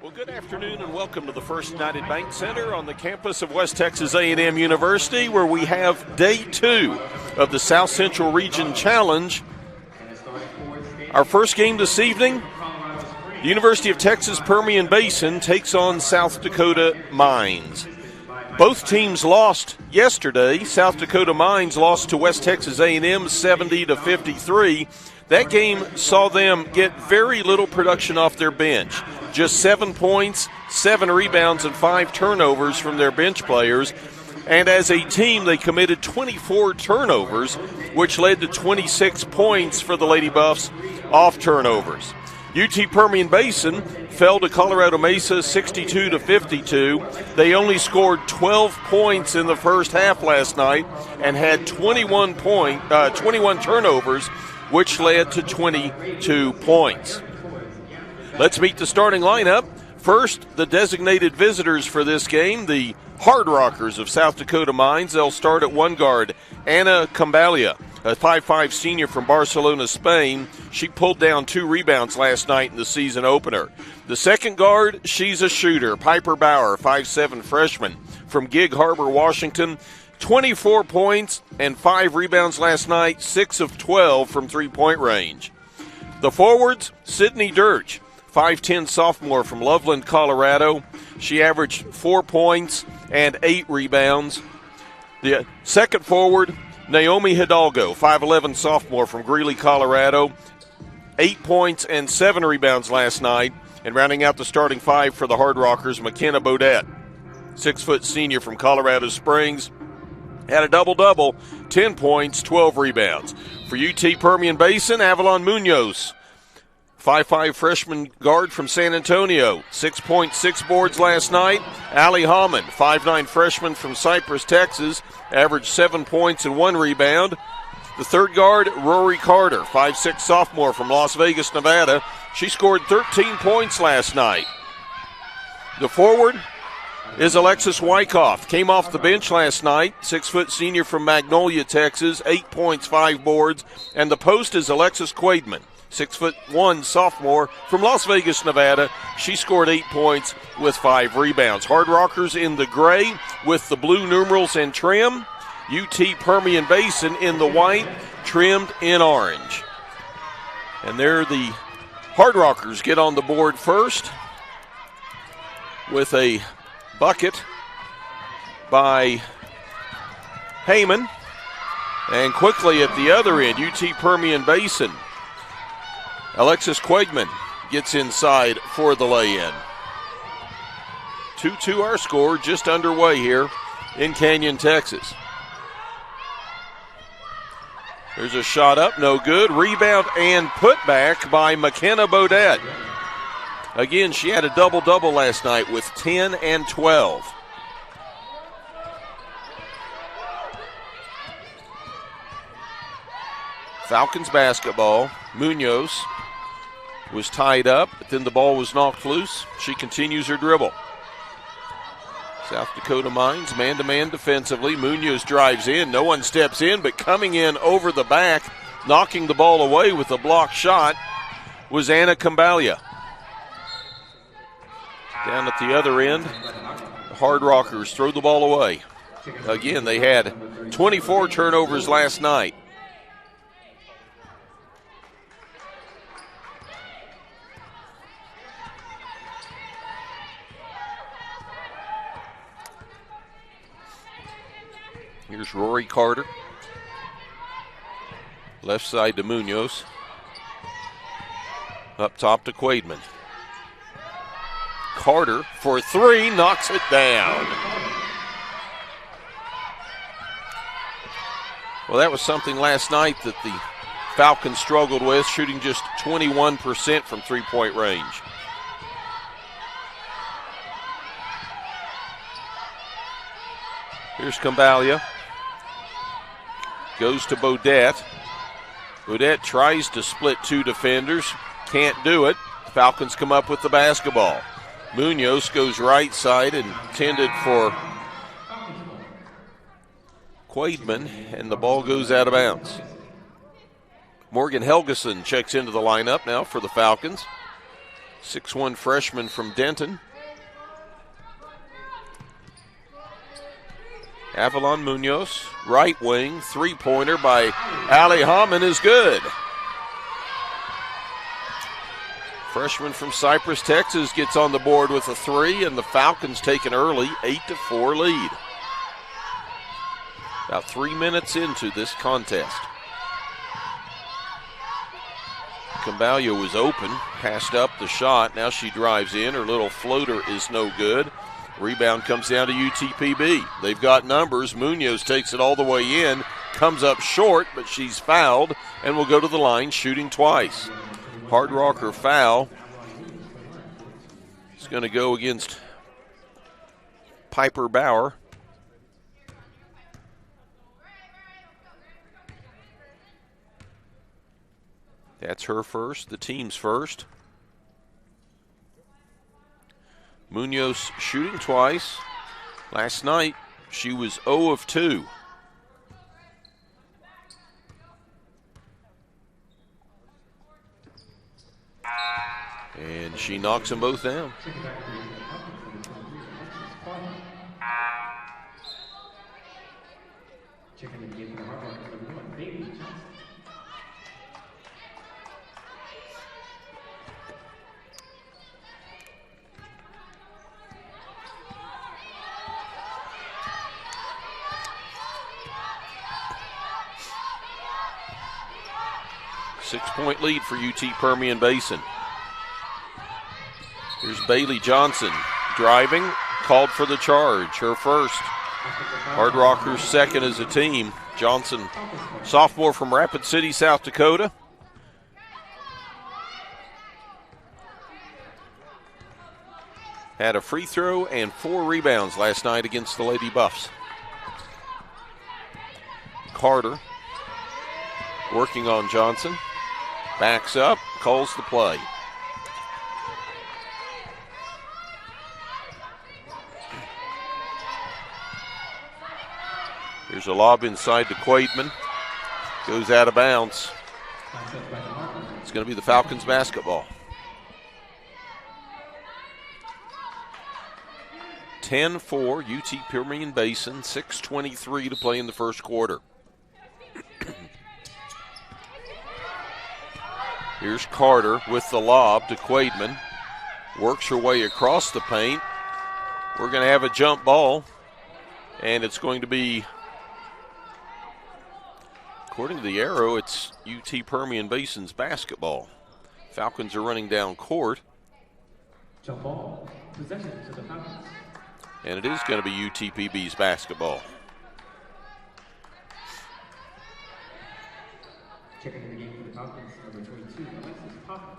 Well, good afternoon and welcome to the First United Bank Center on the campus of West Texas A&M University, where we have day 2 of the South Central Region Challenge. Our first game this evening, the University of Texas Permian Basin takes on South Dakota Mines. Both teams lost yesterday. South Dakota Mines lost to West Texas A&M 70-53. That game saw them get very little production off their bench. Just 7 points, 7 rebounds, and 5 turnovers from their bench players. And as a team, they committed 24 turnovers, which led to 26 points for the Lady Buffs off turnovers. UT Permian Basin fell to Colorado Mesa 62-52. They only scored 12 points in the first half last night and had 21 turnovers, which led to 22 points. Let's meet the starting lineup. First, the designated visitors for this game, the Hardrockers of South Dakota Mines. They'll start at one guard, Ana Cambalia, a 5'5 senior from Barcelona, Spain. She pulled down 2 rebounds last night in the season opener. The second guard, she's a shooter, Piper Bauer, 5'7 freshman from Gig Harbor, Washington. 24 points and 5 rebounds last night, 6 of 12 from three-point range. The forwards, Sydney Dirch, 5'10 sophomore from Loveland, Colorado. She averaged 4 points and 8 rebounds. The second forward, Naomi Hidalgo, 5'11 sophomore from Greeley, Colorado. 8 points and 7 rebounds last night. And rounding out the starting 5 for the Hardrockers, McKenna Bodette, 6' senior from Colorado Springs. Had a double-double, 10 points, 12 rebounds. For UT Permian Basin, Avalon Munoz, 5'5 freshman guard from San Antonio, 6.6 boards last night. Allie Hammond, 5'9 freshman from Cypress, Texas, averaged 7 points and 1 rebound. The third guard, Rory Carter, 5'6 sophomore from Las Vegas, Nevada. She scored 13 points last night. The forward is Alexis Wyckoff. Came off the bench last night, 6' senior from Magnolia, Texas, 8 points, 5 boards. And the post is Alexis Quaidman, 6'1 sophomore from Las Vegas, Nevada. She scored 8 points with 5 rebounds. Hardrockers in the gray with the blue numerals and trim. UT Permian Basin in the white, trimmed in orange. And there the Hardrockers get on the board first with a bucket by Heyman. And quickly at the other end, UT Permian Basin, Alexis Quaidman gets inside for the lay-in. 2-2 our score, just underway here in Canyon, Texas. There's a shot up, no good. Rebound and putback by McKenna Bodette. Again, she had a double-double last night with 10 and 12. Falcons basketball. Munoz was tied up, but then the ball was knocked loose. She continues her dribble. South Dakota Mines man-to-man defensively. Munoz drives in. No one steps in, but coming in over the back, knocking the ball away with a block shot was Ana Cambalia. Down at the other end, the Hardrockers throw the ball away. Again, they had 24 turnovers last night. Here's Rory Carter. Left side to Munoz. Up top to Quaidman. Carter for 3, knocks it down. Well, that was something last night that the Falcons struggled with, shooting just 21% from three-point range. Here's Cambalia. Goes to Bodette. Bodette tries to split 2 defenders. Can't do it. Falcons come up with the basketball. Munoz goes right side, intended for Quaidman, and the ball goes out of bounds. Morgan Helgeson checks into the lineup now for the Falcons. 6'1" freshman from Denton. Avalon Munoz, right wing, three-pointer by Allie Hammond is good. Freshman from Cypress, Texas gets on the board with a three, and the Falcons take an early 8-4 lead. About 3 minutes into this contest. Camballo was open, passed up the shot. Now she drives in. Her little floater is no good. Rebound comes down to UTPB. They've got numbers. Munoz takes it all the way in, comes up short, but she's fouled and will go to the line shooting twice. Hardrocker foul. It's going to go against Piper Bauer. That's her first, the team's first. Munoz shooting twice. Last night, she was 0 of 2. And she knocks them both down. Six-point lead for UT Permian Basin. Here's Bailey Johnson driving, called for the charge, her first. Hardrockers second as a team. Johnson, sophomore from Rapid City, South Dakota. Had a free throw and 4 rebounds last night against the Lady Buffs. Carter working on Johnson. Backs up, calls the play. Here's a lob inside to Quaidman. Goes out of bounds. It's going to be the Falcons basketball. 10-4, UT Permian Basin, 6:23 to play in the first quarter. Here's Carter with the lob to Quaidman. Works her way across the paint. We're going to have a jump ball. And it's going to be, according to the arrow, it's UT Permian Basin's basketball. Falcons are running down court. Jump ball. Possession to the Falcons. And it is going to be UTPB's basketball. Checking the game for the Falcons, number 22, Alexis Papa.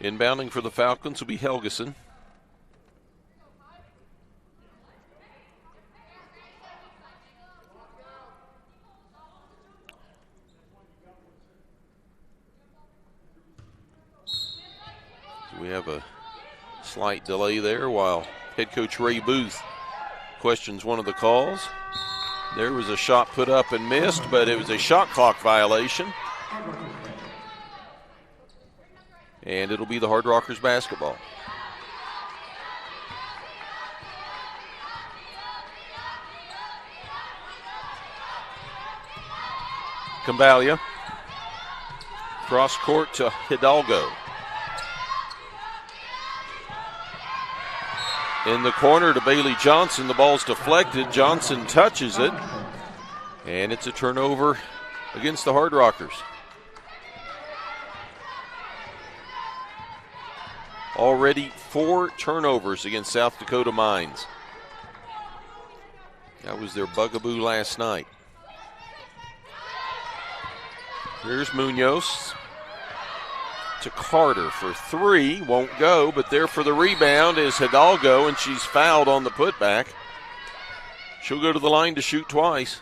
Inbounding for the Falcons will be Helgeson. So we have a slight delay there while head coach Ray Booth questions one of the calls. There was a shot put up and missed, but it was a shot clock violation. And it'll be the Hardrockers basketball. Camballo. Cross court to Hidalgo. In the corner to Bailey Johnson. The ball's deflected. Johnson touches it. And it's a turnover against the Hardrockers. Already 4 turnovers against South Dakota Mines. That was their bugaboo last night. Here's Munoz to Carter for 3. Won't go, but there for the rebound is Hidalgo, and she's fouled on the putback. She'll go to the line to shoot twice.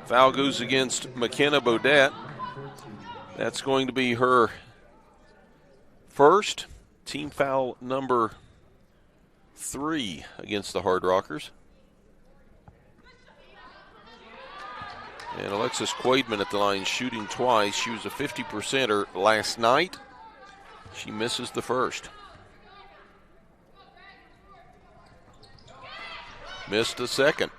Foul goes against McKenna Bodette. That's going to be her first, team foul number 3 against the Hardrockers. And Alexis Quaidman at the line shooting twice. She was a 50%er last night. She misses the first. Missed the second.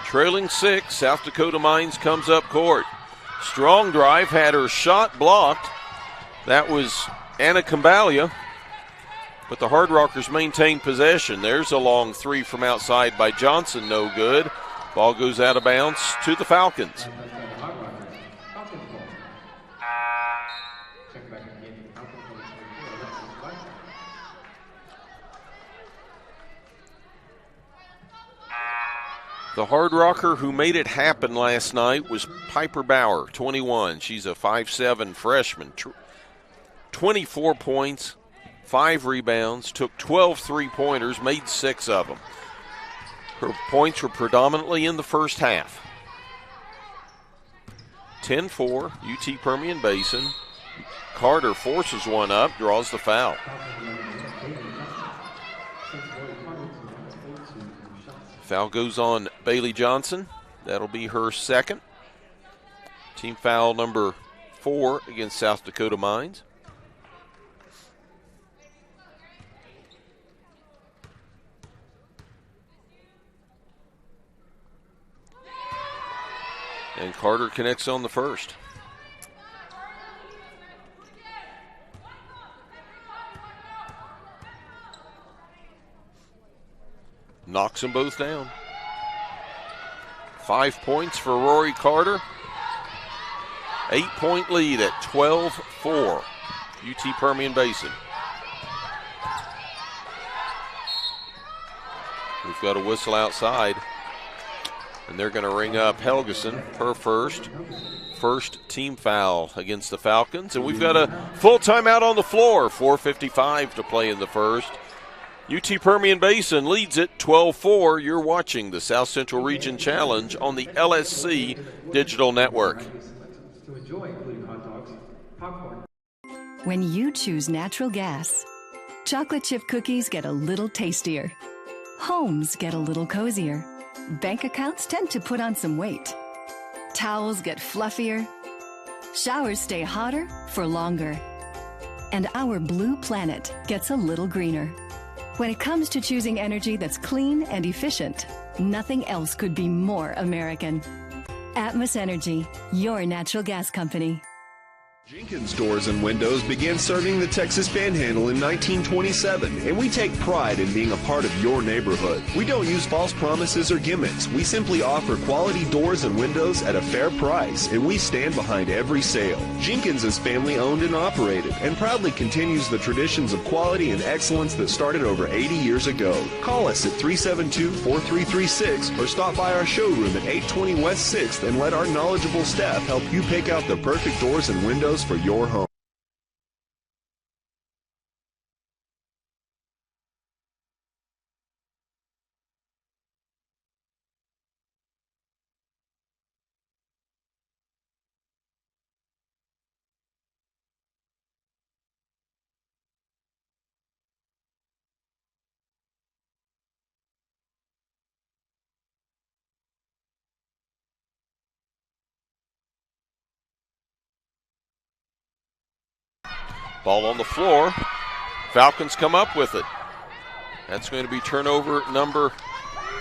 Trailing 6, South Dakota Mines comes up court. Strong drive, had her shot blocked. That was Anna Cambalia. But the Hardrockers maintain possession. There's a long three from outside by Johnson, no good. Ball goes out of bounds to the Falcons. The Hardrocker who made it happen last night was Piper Bauer, 21. She's a 5'7" freshman. 24 points. 5 rebounds, took 12 three-pointers, made 6 of them. Her points were predominantly in the first half. 10-4, UT Permian Basin. Carter forces one up, draws the foul. Foul goes on Bailey Johnson. That'll be her second. Team foul number 4 against South Dakota Mines. And Carter connects on the first. Knocks them both down. 5 points for Rory Carter. 8-point lead at 12-4. UT Permian Basin. We've got a whistle outside. And they're going to ring up Helgeson, her first team foul against the Falcons. And we've got a full timeout on the floor, 4:55 to play in the first. UT Permian Basin leads it 12-4. You're watching the South Central Region Challenge on the LSC Digital Network. When you choose natural gas, chocolate chip cookies get a little tastier. Homes get a little cozier. Bank accounts tend to put on some weight. Towels get fluffier. Showers stay hotter for longer. And our blue planet gets a little greener. When it comes to choosing energy that's clean and efficient, nothing else could be more American. Atmos Energy, your natural gas company. Jenkins Doors and Windows began serving the Texas Panhandle in 1927, and we take pride in being a part of your neighborhood. We don't use false promises or gimmicks. We simply offer quality doors and windows at a fair price, and we stand behind every sale. Jenkins is family owned and operated, and proudly continues the traditions of quality and excellence that started over 80 years ago. Call us at 372-4336 or stop by our showroom at 820 West 6th and let our knowledgeable staff help you pick out the perfect doors and windows for your home. Ball on the floor. Falcons come up with it. That's going to be turnover number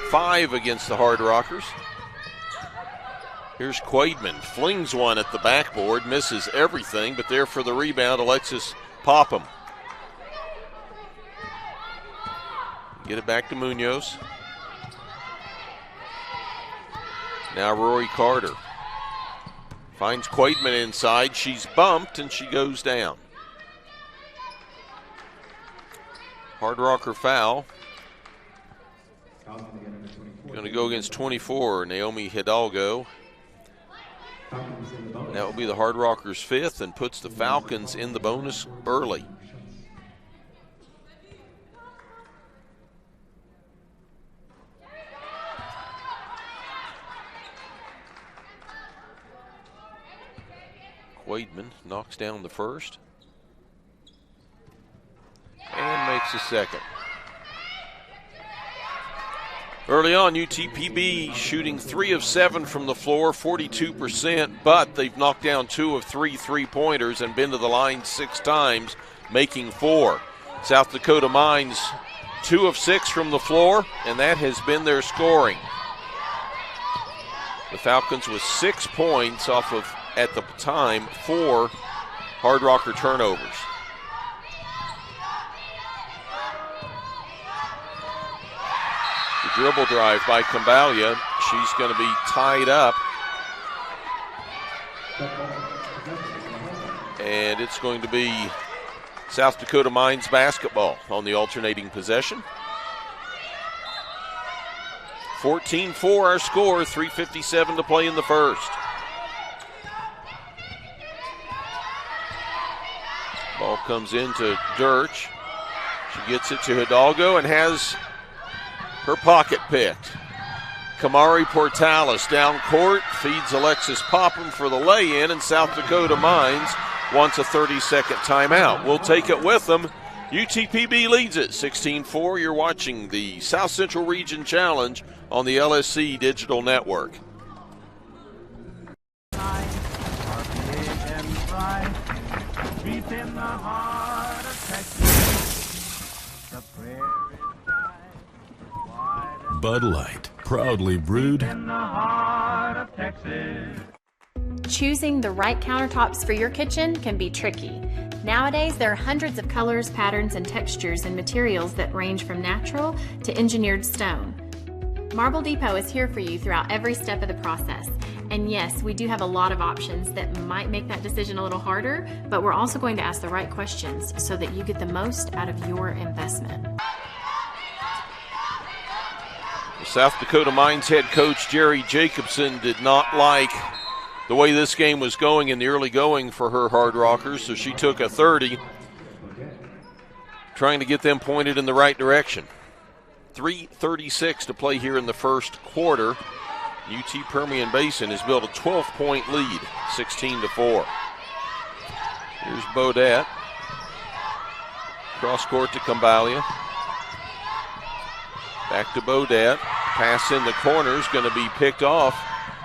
5 against the Hardrockers. Here's Quaidman. Flings one at the backboard. Misses everything, but there for the rebound, Alexis Popham. Get it back to Munoz. Now Rory Carter. Finds Quaidman inside. She's bumped, and she goes down. Hardrocker foul. Going to go against 24, Naomi Hidalgo. That will be the Hardrockers' 5th and puts the Falcons in the bonus early. Quaidman knocks down the first. And makes the second. Early on, UTPB shooting 3 of 7 from the floor, 42%, but they've knocked down 2 of 3 3-pointers and been to the line 6 times, making 4. South Dakota Mines 2 of 6 from the floor, and that has been their scoring. The Falcons with 6 points off of, at the time, 4 Hardrocker turnovers. The dribble drive by Cambalia. She's going to be tied up. And it's going to be South Dakota Mines basketball on the alternating possession. 14-4 our score, 3:57 to play in the first. Ball comes into Dirch. She gets it to Hidalgo and has her pocket picked. Kamari Portales down court, feeds Alexis Popham for the lay-in, and South Dakota Mines wants a 30-second timeout. We'll take it with them. UTPB leads it 16-4. You're watching the South Central Region Challenge on the LSC Digital Network. Bud Light, proudly brewed. Choosing the right countertops for your kitchen can be tricky. Nowadays, there are hundreds of colors, patterns, and textures and materials that range from natural to engineered stone. Marble Depot is here for you throughout every step of the process. And yes, we do have a lot of options that might make that decision a little harder, but we're also going to ask the right questions so that you get the most out of your investment. South Dakota Mines head coach Jerry Jacobson did not like the way this game was going in the early going for her Hardrockers, so she took a 30, trying to get them pointed in the right direction. 3:36 to play here in the first quarter. UT Permian Basin has built a 12-point lead, 16-4. Here's Bodette. Cross court to Cambalia. Back to Bodette. Pass in the corner is going to be picked off.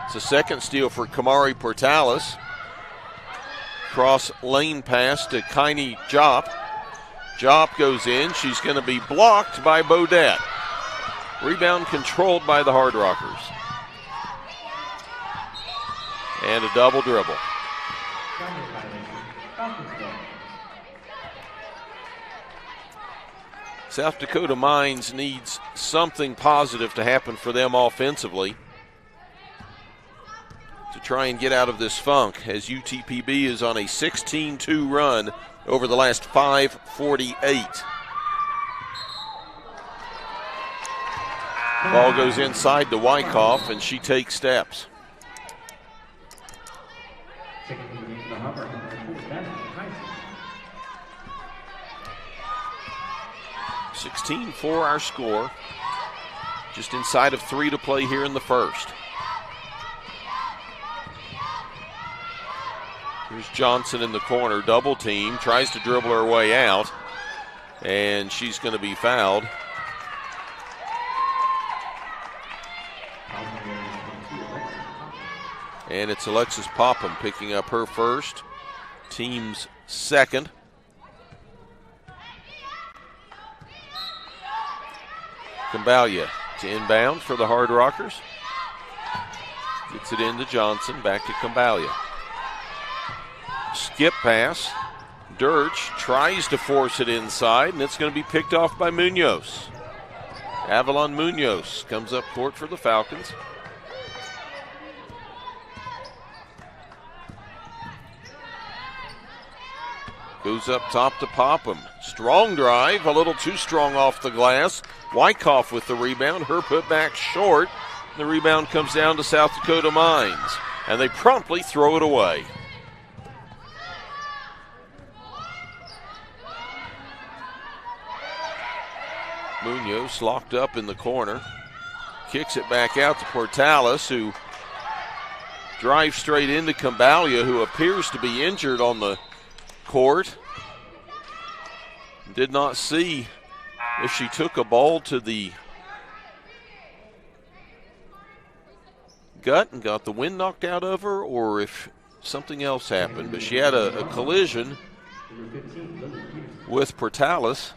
It's a second steal for Kamari Portales. Cross lane pass to Kaini Jop. Jop goes in. She's going to be blocked by Bodette. Rebound controlled by the Hardrockers. And a double dribble. South Dakota Mines needs something positive to happen for them offensively to try and get out of this funk, as UTPB is on a 16-2 run over the last 5:48. Ball goes inside to Wyckoff, and she takes steps. 16-4 our score. Just inside of 3 to play here in the first. Here's Johnson in the corner, double team, tries to dribble her way out, and she's going to be fouled. And it's Alexis Popham picking up her first, team's second. Cambalia to inbound for the Hardrockers. Gets it into Johnson, back to Cambalia. Skip pass. Dirch tries to force it inside, and it's going to be picked off by Munoz. Avalon Munoz comes up court for the Falcons. Goes up top to Popham. Strong drive, a little too strong off the glass. Wyckoff with the rebound. Her put back short. The rebound comes down to South Dakota Mines, and they promptly throw it away. Munoz locked up in the corner. Kicks it back out to Portales, who drives straight into Cambalia, who appears to be injured on the court. Did not see if she took a ball to the gut and got the wind knocked out of her, or if something else happened. But she had a collision with Portales,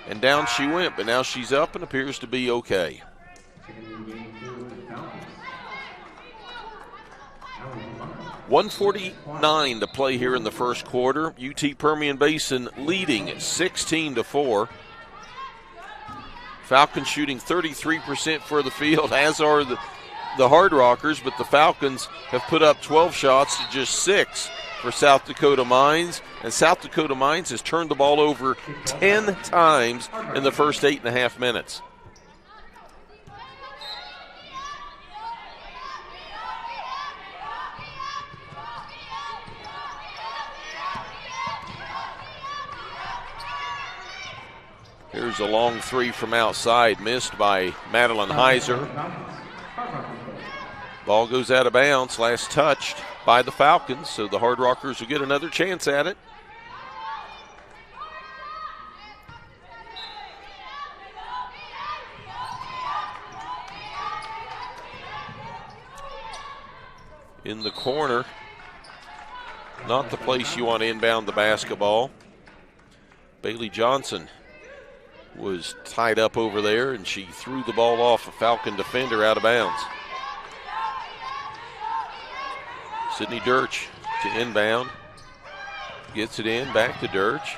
and down she went. But now she's up and appears to be okay. 1:49 to play here in the first quarter. UT Permian Basin leading 16-4. Falcons shooting 33% for the field, as are the Hardrockers, but the Falcons have put up 12 shots to just 6 for South Dakota Mines, and South Dakota Mines has turned the ball over 10 times in the first 8.5 minutes. Here's a long three from outside, missed by Madeline Heiser. Ball goes out of bounds, last touched by the Falcons, so the Hardrockers will get another chance at it. In the corner, not the place you want to inbound the basketball. Bailey Johnson was tied up over there, and she threw the ball off a Falcon defender out of bounds. Sydney Dirch to inbound. Gets it in, back to Dirch.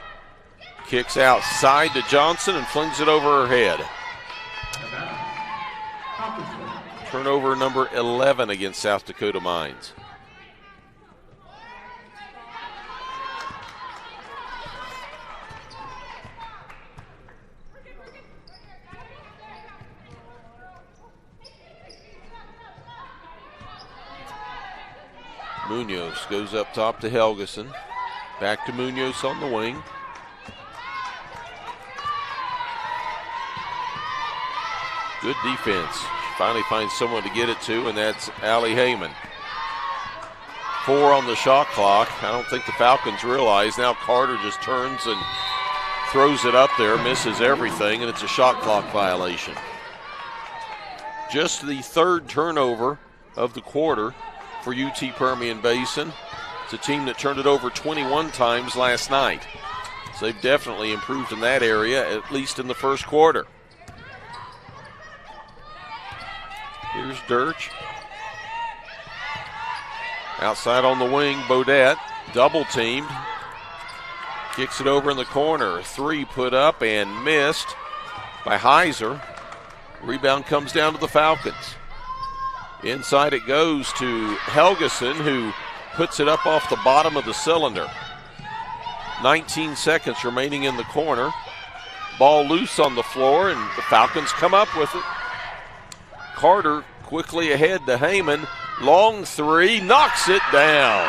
Kicks outside to Johnson and flings it over her head. Turnover number 11 against South Dakota Mines. Munoz goes up top to Helgeson. Back to Munoz on the wing. Good defense. She finally finds someone to get it to, and that's Allie Heyman. 4 on the shot clock. I don't think the Falcons realize. Now Carter just turns and throws it up there, misses everything, and it's a shot clock violation. Just the third turnover of the quarter for UT Permian Basin. It's a team that turned it over 21 times last night. So they've definitely improved in that area, at least in the first quarter. Here's Dirch. Outside on the wing, Bodette, double teamed. Kicks it over in the corner. 3 put up and missed by Heiser. Rebound comes down to the Falcons. Inside it goes to Helgeson, who puts it up off the bottom of the cylinder. 19 seconds remaining in the corner. Ball loose on the floor, and the Falcons come up with it. Carter quickly ahead to Heyman. Long 3, knocks it down.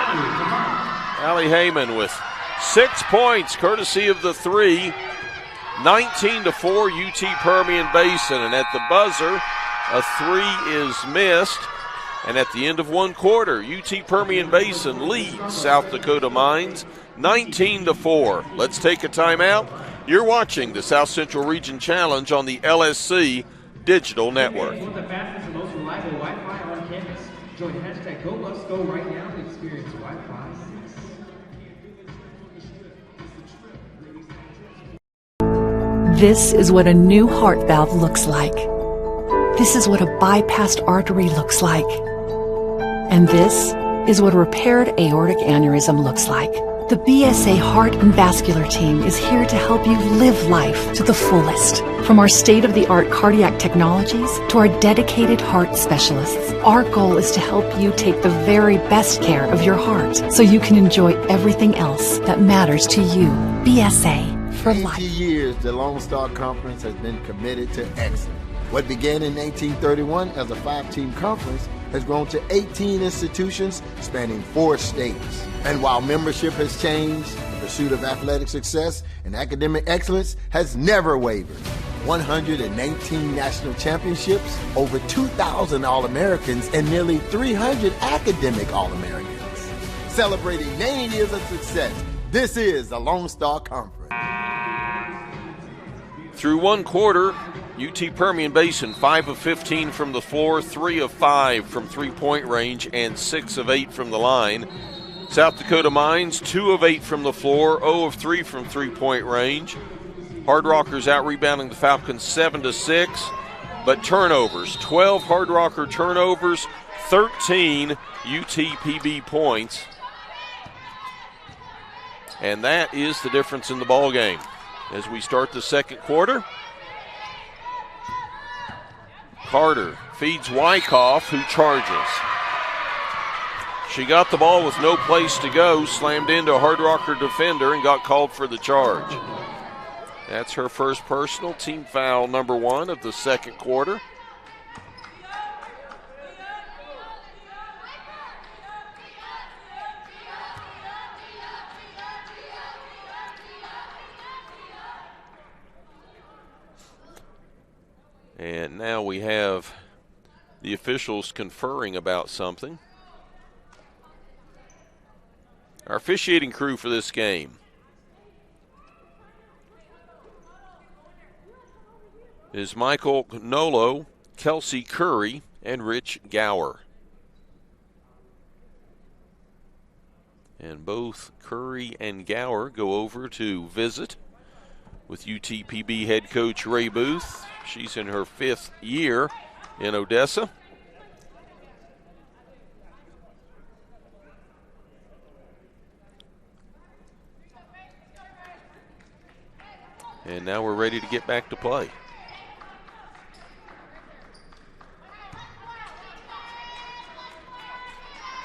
Allie Heyman with 6 points, courtesy of the 3. 19-4 UT Permian Basin, and at the buzzer, a 3 is missed, and at the end of one quarter, UT Permian Basin leads South Dakota Mines 19-4. Let's take a timeout. You're watching the South Central Region Challenge on the LSC Digital Network. Want the fastest and most reliable Wi-Fi on campus? Join hashtag GoBusGo right now to experience Wi-Fi 6. This is what a new heart valve looks like. This is what a bypassed artery looks like. And this is what a repaired aortic aneurysm looks like. The BSA Heart and Vascular Team is here to help you live life to the fullest. From our state-of-the-art cardiac technologies to our dedicated heart specialists, our goal is to help you take the very best care of your heart so you can enjoy everything else that matters to you. BSA for life. 80 years, the Lone Star Conference has been committed to excellence. What began in 1831 as a 5-team conference has grown to 18 institutions spanning 4 states. And while membership has changed, the pursuit of athletic success and academic excellence has never wavered. 119 national championships, over 2,000 All-Americans, and nearly 300 academic All-Americans. Celebrating 90 years of success, this is the Lone Star Conference. Through one quarter, UT Permian Basin, 5 of 15 from the floor, 3 of 5 from three-point range, and 6 of 8 from the line. South Dakota Mines, 2 of 8 from the floor, 0 of 3 from three-point range. Hardrockers out-rebounding the Falcons 7-6, but turnovers, 12 Hardrocker turnovers, 13 UTPB points. And that is the difference in the ball game. As we start the second quarter, Carter feeds Wyckoff, who charges. She got the ball with no place to go, slammed into a Hardrocker defender, and got called for the charge. That's her first personal, team foul number 1 of the second quarter. And now we have the officials conferring about something. Our officiating crew for this game: is Michael Nolo, Kelsey Curry, and Rich Gower. And both Curry and Gower go over to visit with UTPB head coach Ray Booth. She's in her 5th year in Odessa. And now we're ready to get back to play.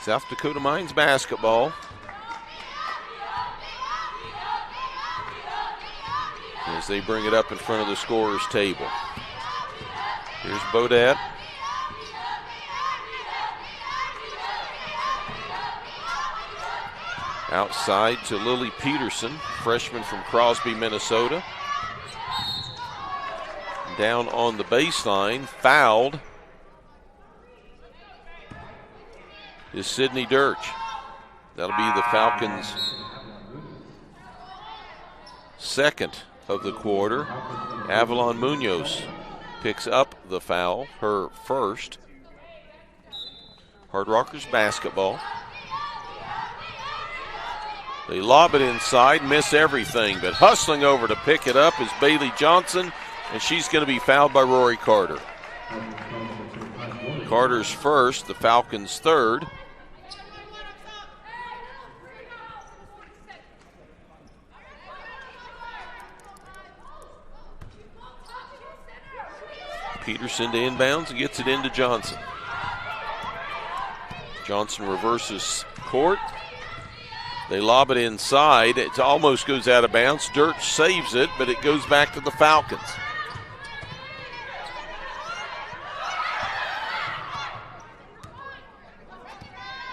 South Dakota Mines basketball. As they bring it up in front of the scorer's table. Here's Bodette. Outside to Lily Peterson, freshman from Crosby, Minnesota. Down on the baseline, fouled, is Sydney Dirch. That'll be the Falcons' second of the quarter. Avalon Munoz picks up the foul, her first. Hardrockers basketball. They lob it inside, miss everything, but hustling over to pick it up is Bailey Johnson, and she's going to be fouled by Rory Carter. Carter's first, the Falcons' third. Peterson to inbounds and gets it into Johnson. Johnson reverses court. They lob it inside. It almost goes out of bounds. Dirch saves it, but it goes back to the Falcons.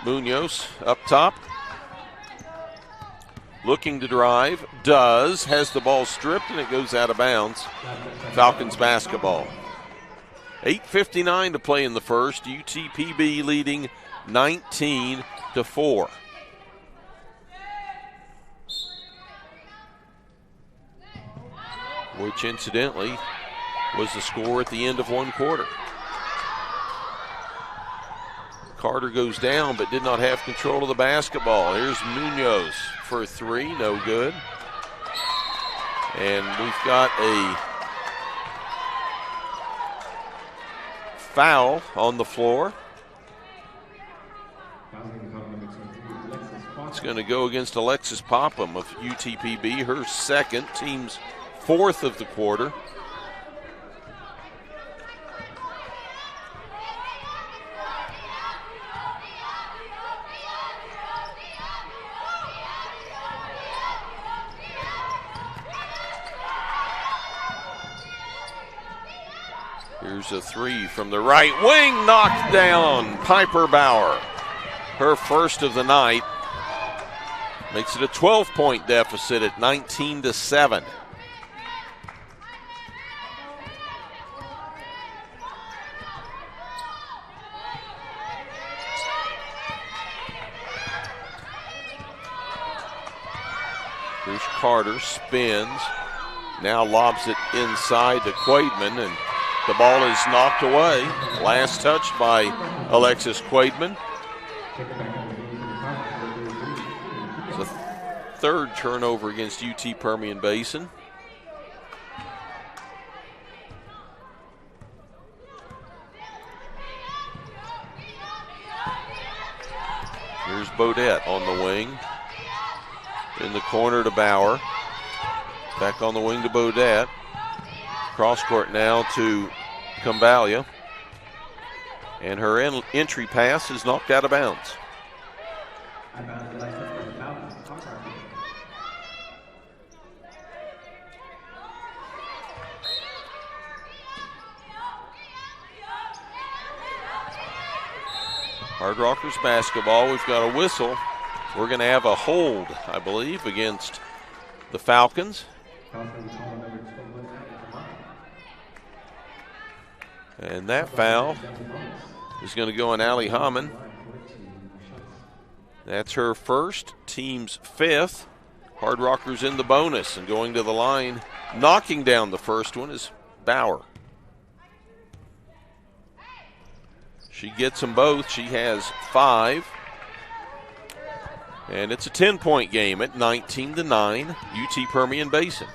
Munoz up top. Looking to drive. Does. Has the ball stripped, and it goes out of bounds. Falcons basketball. 8:59 to play in the first. UTPB leading 19-4. Which incidentally was the score at the end of one quarter. Carter goes down but did not have control of the basketball. Here's Munoz for a three, no good. And we've got a foul on the floor. It's going to go against Alexis Popham of UTPB, her second, team's fourth of the quarter. Here's a three from the right wing, knocked down. Piper Bauer, her first of the night, makes it a 12-point deficit at 19-7. Here's Carter, spins, now lobs it inside to Quaidman, and the ball is knocked away. Last touched by Alexis Quaidman. It's the third turnover against UT Permian Basin. Here's Bodette on the wing. In the corner to Bauer. Back on the wing to Bodette. Cross court now to Cambalia. And her entry pass is knocked out of bounds. Hardrockers basketball. We've got a whistle. We're going to have a hold, I believe, against the Falcons. And that foul is going to go on Allie Hammond. That's her first, team's fifth. Hardrockers in the bonus and going to the line. Knocking down the first one is Bauer. She gets them both. She has 5. And it's a 10-point game at 19-9, UT Permian Basin.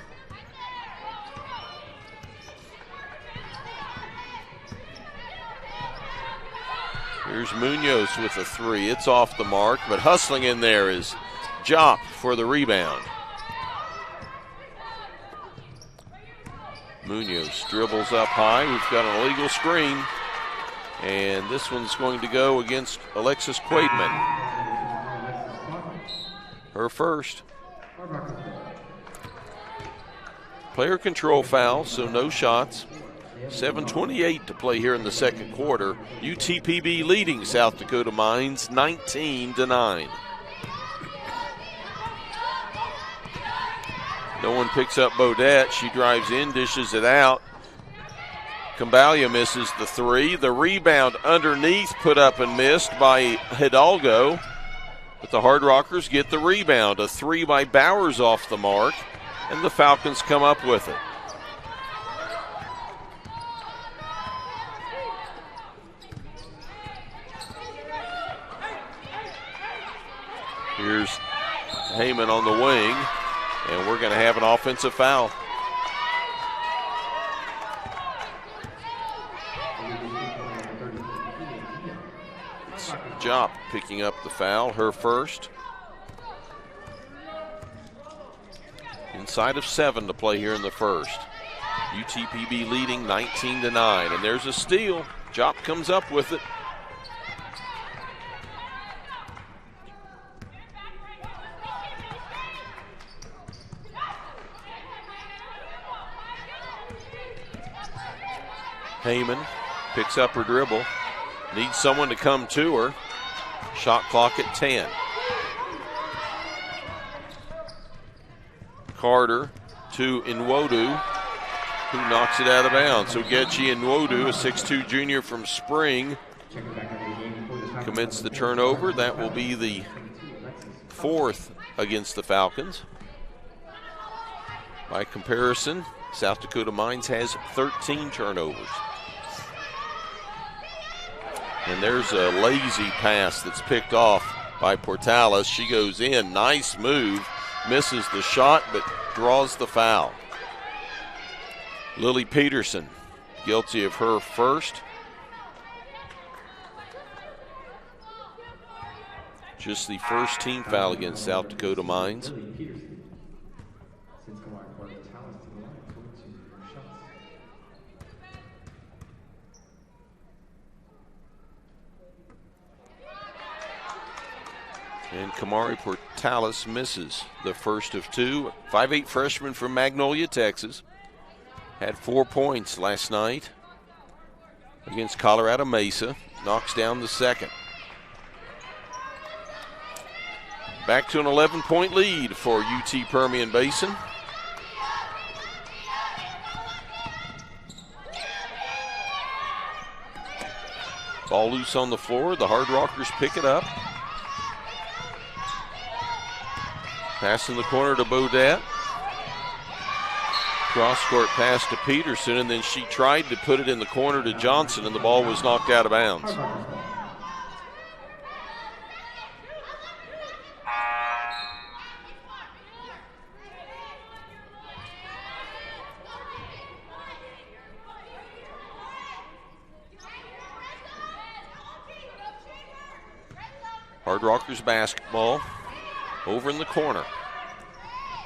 Here's Munoz with a 3. It's off the mark, but hustling in there is Jop for the rebound. Munoz dribbles up high. We've got an illegal screen. And this one's going to go against Alexis Quaidman. Her first. Player control foul, so no shots. 7:28 to play here in the second quarter. UTPB leading South Dakota Mines 19-9. No one picks up Bodette. She drives in, dishes it out. Cambalia misses the 3. The rebound underneath, put up and missed by Hidalgo. But the Hardrockers get the rebound. A 3 by Bowers off the mark, and the Falcons come up with it. Here's Heyman on the wing, and we're going to have an offensive foul. It's Jop picking up the foul, her first. Inside of 7 to play here in the first. UTPB leading 19-9, and there's a steal. Jop comes up with it. Heyman picks up her dribble. Needs someone to come to her. Shot clock at 10. Carter to Nwodu, who knocks it out of bounds. So Getchi Nwodu, a 6'2 junior from Spring, commits the turnover. That will be the 4th against the Falcons. By comparison, South Dakota Mines has 13 turnovers. And there's a lazy pass that's picked off by Portales. She goes in, nice move, misses the shot, but draws the foul. Lily Peterson, guilty of her first. Just the first team foul against South Dakota Mines. And Kamari Portales misses the first of 2. 5'8 freshman from Magnolia, Texas. Had 4 points last night against Colorado Mesa. Knocks down the second. Back to an 11-point lead for UT Permian Basin. Ball loose on the floor. The Hardrockers pick it up. Pass in the corner to Bodette. Cross-court pass to Peterson, and then she tried to put it in the corner to Johnson, and the ball was knocked out of bounds. Hardrockers basketball over in the corner.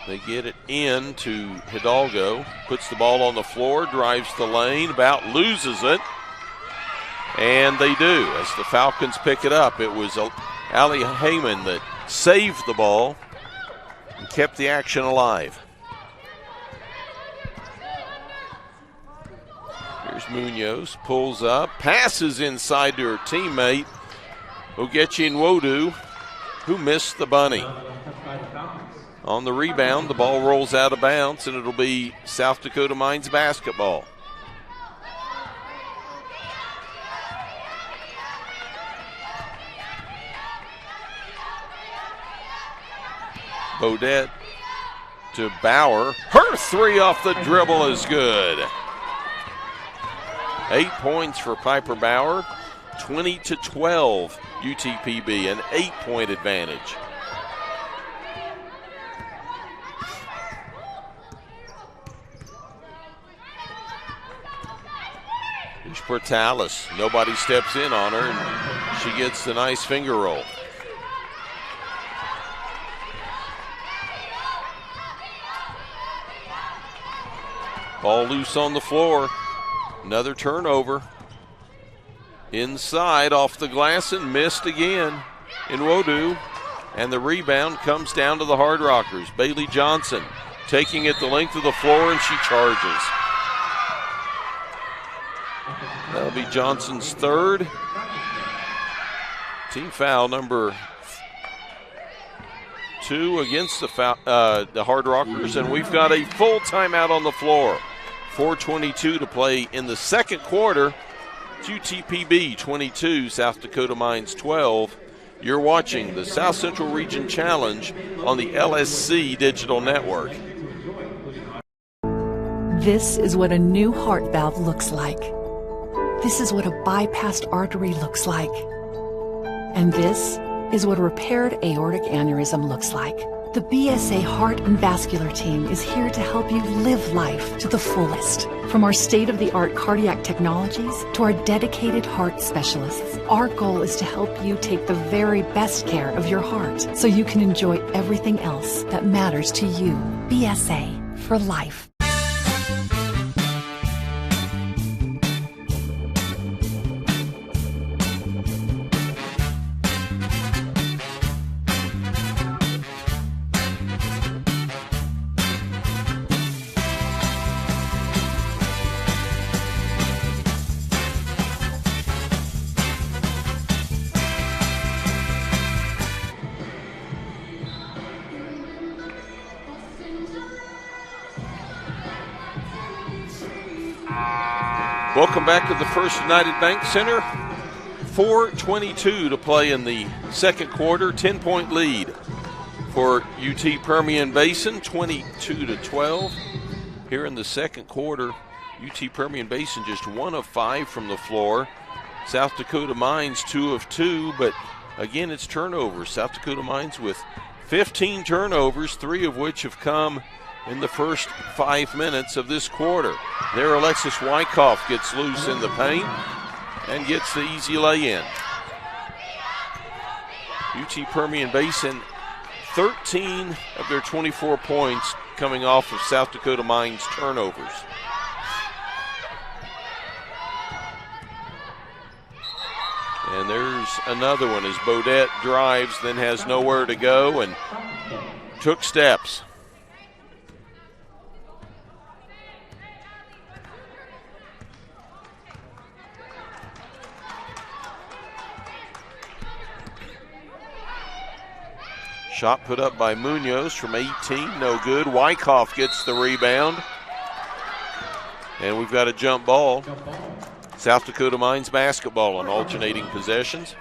They get it in to Hidalgo, puts the ball on the floor, drives the lane, about loses it, and they do as the Falcons pick it up. It was Allie Heyman that saved the ball and kept the action alive. Here's Munoz, pulls up, passes inside to her teammate, Ogechi Nwodu, who missed the bunny. On the rebound, the ball rolls out of bounds, and it'll be South Dakota Mines basketball. Bodette to Bauer. Her three off the dribble is good. 8 points for Piper Bauer. 20-12 UTPB, an 8-point advantage. Here's Portales. Nobody steps in on her, and she gets the nice finger roll. Ball loose on the floor. Another turnover. Inside off the glass and missed again in Nwodu. And the rebound comes down to the Hardrockers. Bailey Johnson taking it the length of the floor, and she charges. That'll be Johnson's third. Team foul number 2 against the Hardrockers, and we've got a full timeout on the floor. 4:22 to play in the second quarter. It's UTPB 22, South Dakota Mines 12. You're watching the South Central Region Challenge on the LSC Digital Network. This is what a new heart valve looks like. This is what a bypassed artery looks like. And this is what a repaired aortic aneurysm looks like. The BSA Heart and Vascular Team is here to help you live life to the fullest. From our state-of-the-art cardiac technologies to our dedicated heart specialists, our goal is to help you take the very best care of your heart so you can enjoy everything else that matters to you. BSA for life. Welcome back to the First United Bank Center. 4:22 to play in the second quarter. 10-point lead for UT Permian Basin, 22-12. Here in the second quarter, UT Permian Basin just 1 of 5 from the floor. South Dakota Mines 2 of 2, but again, it's turnovers. South Dakota Mines with 15 turnovers, 3 of which have come in the first 5 minutes of this quarter. There, Alexis Wyckoff gets loose in the paint and gets the easy lay-in. UT Permian Basin, 13 of their 24 points coming off of South Dakota Mines turnovers. And there's another one as Bodette drives, then has nowhere to go and took steps. Shot put up by Munoz from 18, no good. Wyckoff gets the rebound. And we've got a jump ball. South Dakota Mines basketball on alternating possessions.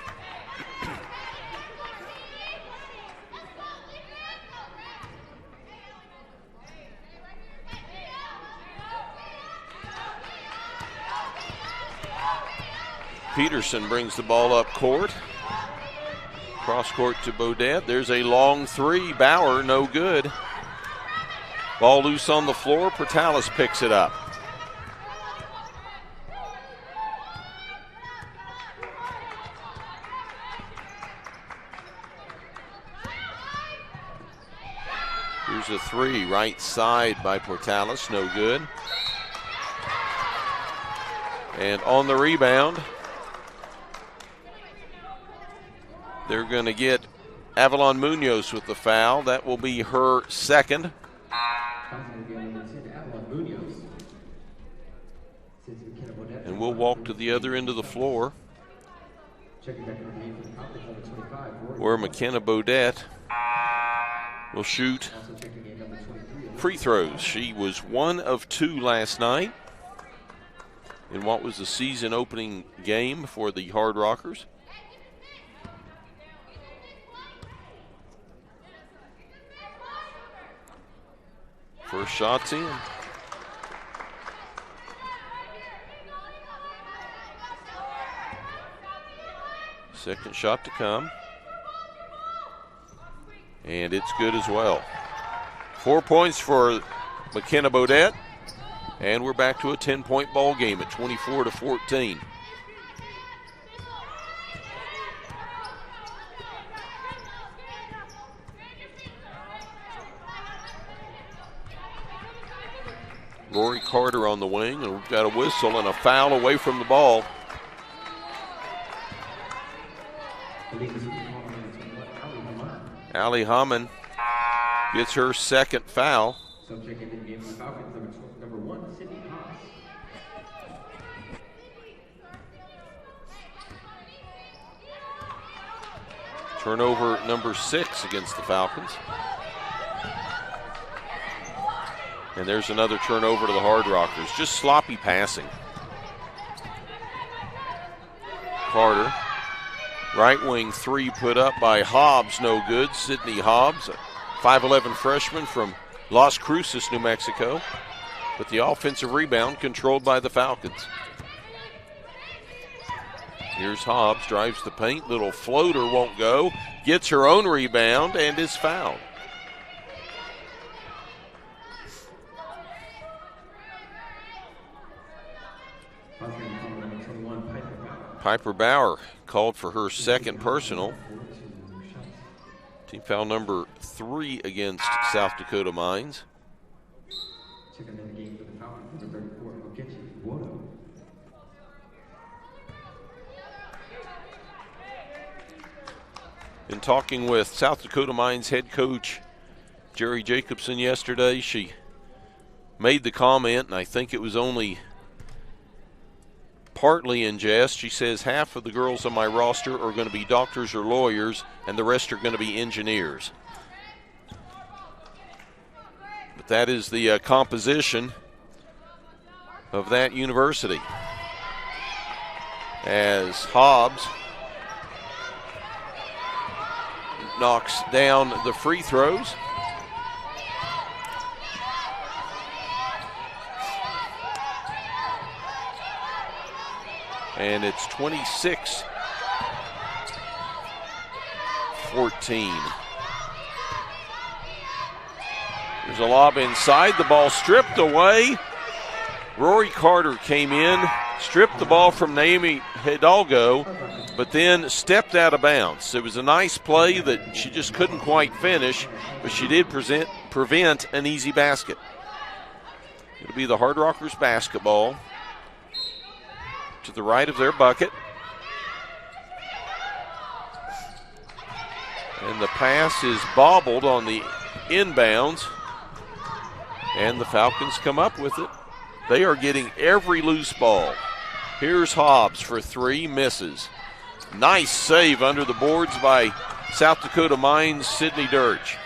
Peterson brings the ball up court. Cross court to Bodette. There's a long three. Bauer, no good. Ball loose on the floor. Portales picks it up. Here's a three, right side by Portales, no good. And on the rebound, they're going to get Avalon Munoz with the foul. That will be her second. And we'll walk to the other end of the floor, where McKenna Bodette will shoot free throws. She was 1 of 2 last night in what was the season opening game for the Hardrockers. First shot's in. Second shot to come. And it's good as well. 4 points for McKenna Bodette. And we're back to a 10-point ball game at 24-14. Rory Carter on the wing, and we've got a whistle and a foul away from the ball. Allie Hammond gets her second foul. So checking in the game for the Falcons, number 1, Sydney Haas. Turnover number 6 against the Falcons. And there's another turnover to the Hardrockers. Just sloppy passing. Carter. Right wing three put up by Hobbs, no good. Sydney Hobbs, a 5'11 freshman from Las Cruces, New Mexico. But the offensive rebound controlled by the Falcons. Here's Hobbs, drives the paint, little floater won't go. Gets her own rebound and is fouled. Piper Bauer called for her second personal. Team foul number 3 against South Dakota Mines. In talking with South Dakota Mines head coach Jerry Jacobson yesterday, she made the comment, and I think it was only partly in jest. She says half of the girls on my roster are going to be doctors or lawyers, and the rest are going to be engineers. But that is the composition of that university. As Hobbs knocks down the free throws. And it's 26-14. There's a lob inside, the ball stripped away. Rory Carter came in, stripped the ball from Naomi Hidalgo, but then stepped out of bounds. It was a nice play that she just couldn't quite finish, but she did prevent an easy basket. It'll be the Hardrockers basketball to the right of their bucket. And the pass is bobbled on the inbounds, and the Falcons come up with it. They are getting every loose ball. Here's Hobbs for 3, misses. Nice save under the boards by South Dakota Mines' Sydney Dirge.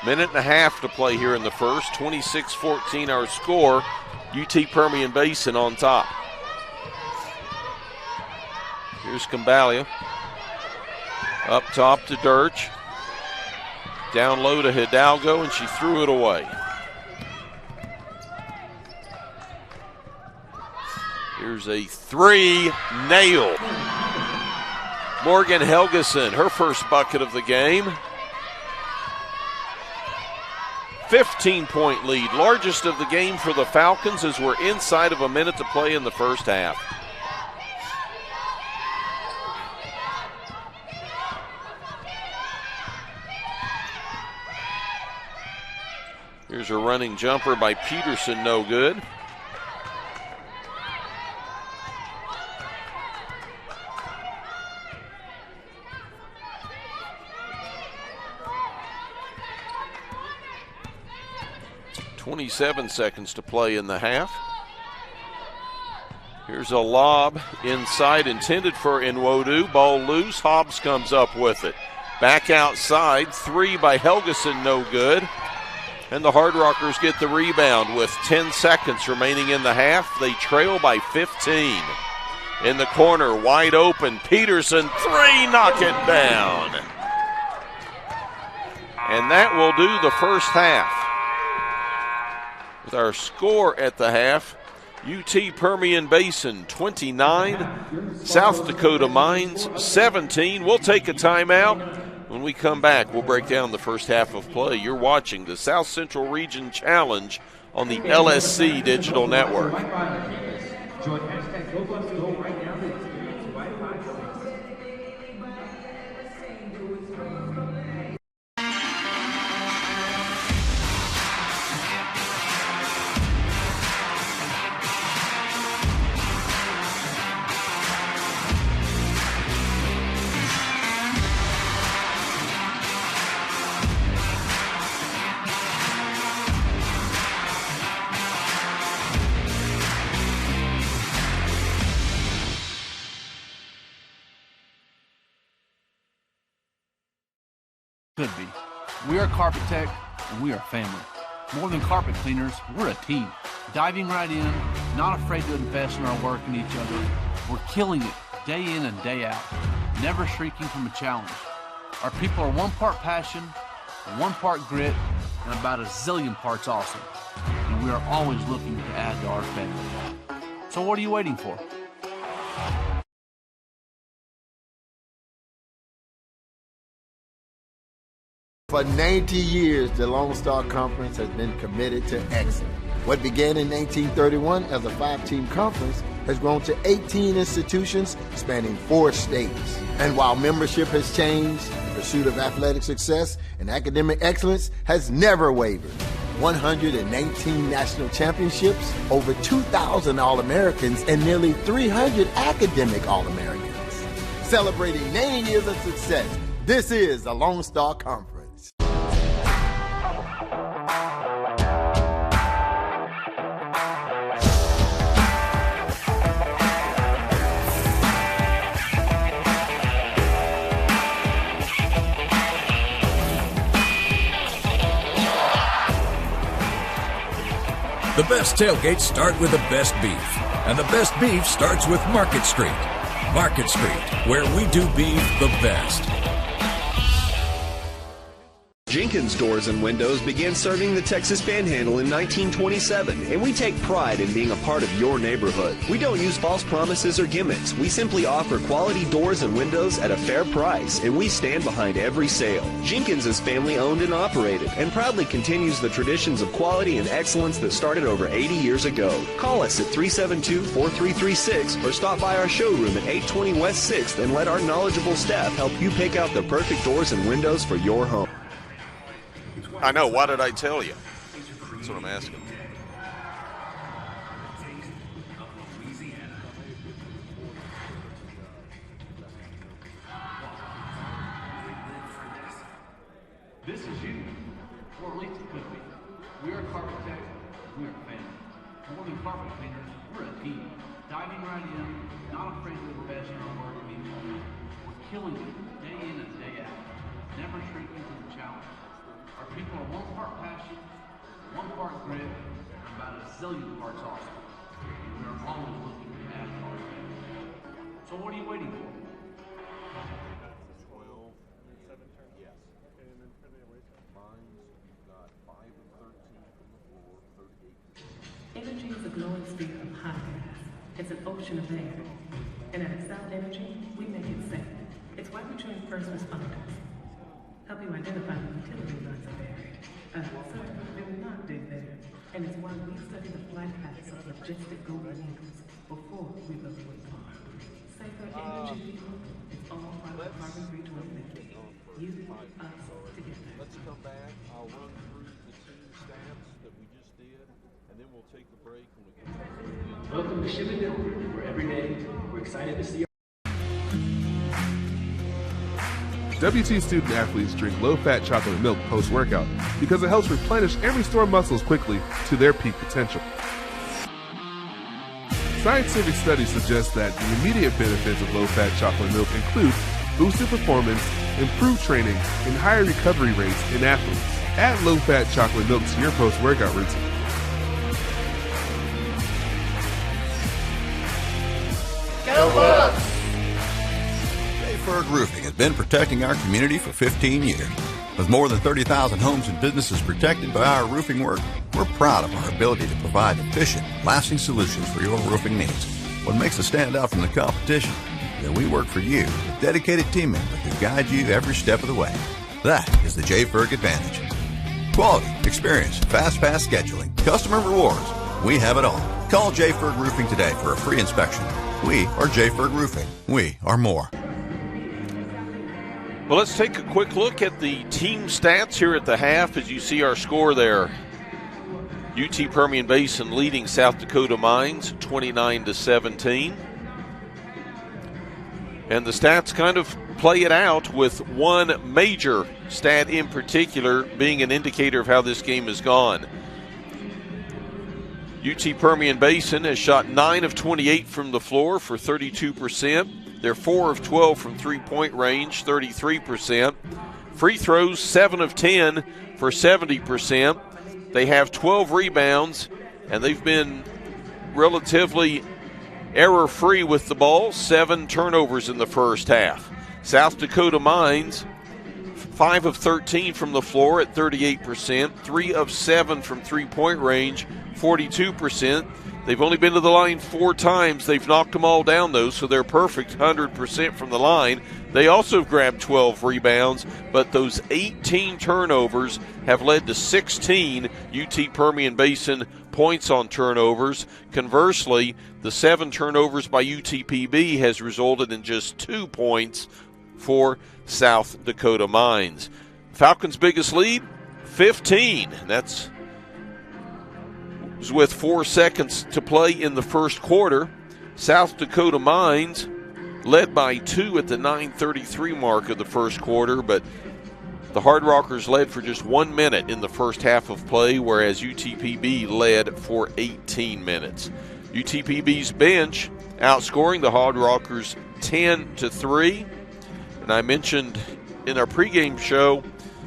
Minute and a half to play here in the first. 26-14 our score. UT Permian Basin on top. Here's Cambalia. Up top to Dirge. Down low to Hidalgo, and she threw it away. There's a three, nailed. Morgan Helgeson, her first bucket of the game. 15-point lead, largest of the game for the Falcons as we're inside of a minute to play in the first half. Here's a running jumper by Peterson, no good. .27 seconds to play in the half. Here's a lob inside intended for Nwodu. Ball loose. Hobbs comes up with it. Back outside. Three by Helgeson, no good. And the Hardrockers get the rebound with 10 seconds remaining in the half. They trail by 15. In the corner, wide open. Peterson, three, knock it down. And that will do the first half. With our score at the half, UT Permian Basin 29, South Dakota Mines 17. We'll take a timeout. When we come back, we'll break down the first half of play. You're watching the South Central Region Challenge on the LSC Digital Network. Join hashtag GoBusGo right now to experience Wi-Fi 6. Could be. We are Carpet Tech, and we are family. More than carpet cleaners, we're a team. Diving right in, not afraid to invest in our work and each other. We're killing it day in and day out, never shrinking from a challenge. Our people are one part passion, one part grit, and about a zillion parts awesome. And we are always looking to add to our family. So what are you waiting for? For 90 years, the Lone Star Conference has been committed to excellence. What began in 1931 as a 5-team conference has grown to 18 institutions spanning 4 states. And while membership has changed, the pursuit of athletic success and academic excellence has never wavered. 119 national championships, over 2,000 All-Americans, and nearly 300 academic All-Americans. Celebrating 90 years of success, this is the Lone Star Conference. The best tailgates start with the best beef, and the best beef starts with Market Street. Market Street, where we do beef the best. Jenkins Doors and Windows began serving the Texas Panhandle in 1927, and we take pride in being a part of your neighborhood. We don't use false promises or gimmicks. We simply offer quality doors and windows at a fair price, and we stand behind every sale. Jenkins is family owned and operated, and proudly continues the traditions of quality and excellence that started over 80 years ago. Call us at 372-4336 or stop by our showroom at 820 West 6th and let our knowledgeable staff help you pick out the perfect doors and windows for your home. I know. Why did I tell you? That's what I'm asking. This is you, or at least it could be. We are Carpet Tech, we are family. More than carpet cleaners, we're a team. Diving right in, not afraid to invest in our work and each other. We're killing it day in and day out, never shrinking from the challenge. Our people are one part passion, one part grit, and about a zillion parts awesome. And we are always looking to add to our family. So what are you waiting for? Energy is a glowing streak of hot gas. Have It's an ocean of air. And at Excel Energy, we make it safe. It's why we train first responders. Help you identify the utility lines are buried. Sir, they will not dig there. And it's why we study the flight paths of logistic gold needles before we build a wind farm. Safer energy, people. It's all part of carbon-free 2050. You, us, together. Let's come back. I'll run through the team stats that we just did, and then we'll take a break when we come back. Welcome to Ship and Dental Group, where every day we're excited to see WT student athletes drink low-fat chocolate milk post-workout because it helps replenish and restore muscles quickly to their peak potential. Scientific studies suggest that the immediate benefits of low-fat chocolate milk include boosted performance, improved training, and higher recovery rates in athletes. Add low-fat chocolate milk to your post-workout routine. Go Bucks! Jayford Roofing has been protecting our community for 15 years. With more than 30,000 homes and businesses protected by our roofing work, we're proud of our ability to provide efficient, lasting solutions for your roofing needs. What makes us stand out from the competition is that we work for you with dedicated team members who guide you every step of the way. That is the Jayford advantage. Quality, experience, fast scheduling, customer rewards. We have it all. Call Jayford Roofing today for a free inspection. We are Jayford Roofing. We are more. Well, let's take a quick look at the team stats here at the half as you see our score there. UT Permian Basin leading South Dakota Mines 29-17. And the stats kind of play it out with one major stat in particular being an indicator of how this game has gone. UT Permian Basin has shot 9 of 28 from the floor for 32%. They're 4 of 12 from three-point range, 33%. Free throws, 7 of 10 for 70%. They have 12 rebounds, and they've been relatively error-free with the ball, 7 turnovers in the first half. South Dakota Mines, 5 of 13 from the floor at 38%, 3 of 7 from three-point range, 42%. They've only been to the line 4 times. They've knocked them all down, though, so they're perfect 100% from the line. They also grabbed 12 rebounds, but those 18 turnovers have led to 16 UT Permian Basin points on turnovers. Conversely, the 7 turnovers by UTPB has resulted in just 2 points for South Dakota Mines. Falcons' biggest lead, 15. That's with 4 seconds to play in the first quarter. South Dakota Mines led by 2 at the 9:33 mark of the first quarter, but the Hardrockers led for just 1 minute in the first half of play, whereas UTPB led for 18 minutes. UTPB's bench outscoring the Hardrockers 10-3. And I mentioned in our pregame show,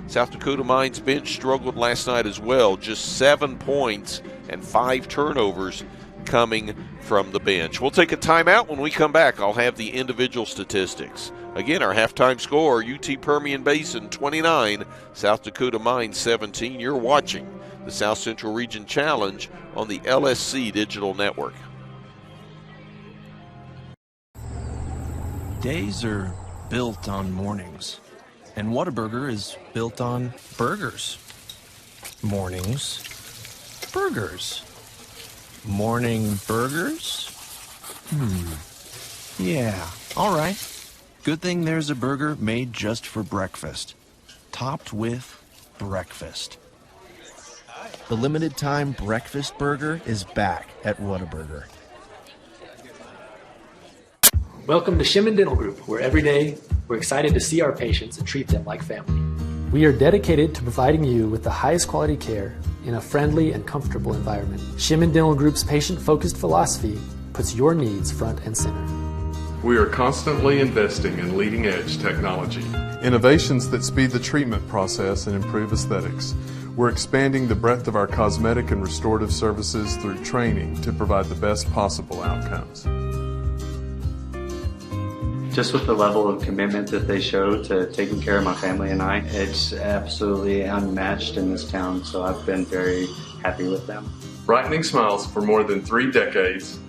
South Dakota Mines bench struggled last night as well. Just 7 points and 5 turnovers coming from the bench. We'll take a timeout. When we come back, I'll have the individual statistics. Again, our halftime score, UT Permian Basin 29, South Dakota Mines 17. You're watching the South Central Region Challenge on the LSC Digital Network. Days are built on mornings, and Whataburger is built on burgers. Mornings, burgers. Morning burgers? Yeah, all right. Good thing there's a burger made just for breakfast, topped with breakfast. The limited time breakfast burger is back at Whataburger. Welcome to Shim and Dental Group, where every day we're excited to see our patients and treat them like family. We are dedicated to providing you with the highest quality care in a friendly and comfortable environment. Shim and Dental Group's patient-focused philosophy puts your needs front and center. We are constantly investing in leading-edge technology, innovations that speed the treatment process and improve aesthetics. We're expanding the breadth of our cosmetic and restorative services through training to provide the best possible outcomes. Just with the level of commitment that they show to taking care of my family and I, it's absolutely unmatched in this town, so I've been very happy with them. Brightening smiles for more than 3 decades,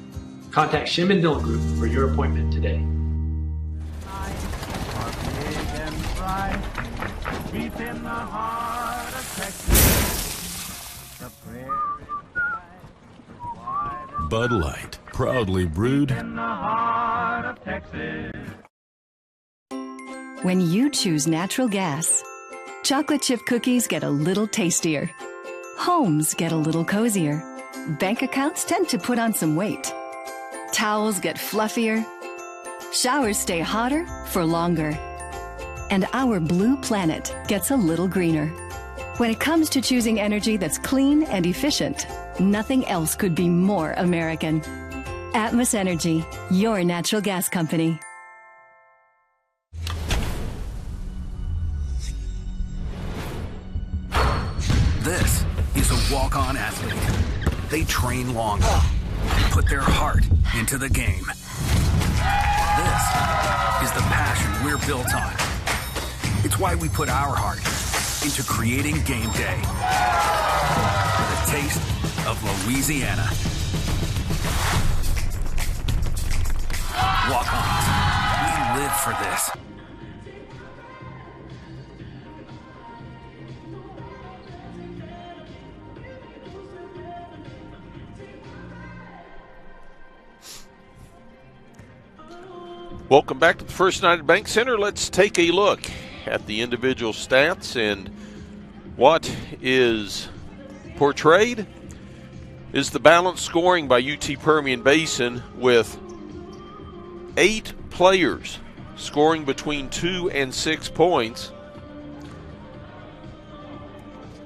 Contact Shim and Dillon Group for your appointment today. Bud Light, proudly brewed in the heart of Texas. When you choose natural gas, chocolate chip cookies get a little tastier. Homes get a little cozier. Bank accounts tend to put on some weight. Towels get fluffier. Showers stay hotter for longer. And our blue planet gets a little greener. When it comes to choosing energy that's clean and efficient, nothing else could be more American. Atmos Energy, your natural gas company. This is a walk-on athlete. They train longer, put their heart into the game. This is the passion we're built on. It's why we put our heart into creating game day with a taste of Louisiana. Walk-ons, we live for this. Welcome back to the First United Bank Center. Let's take a look at the individual stats, and what is portrayed is the balanced scoring by UT Permian Basin, with 8 players scoring between 2 and 6 points.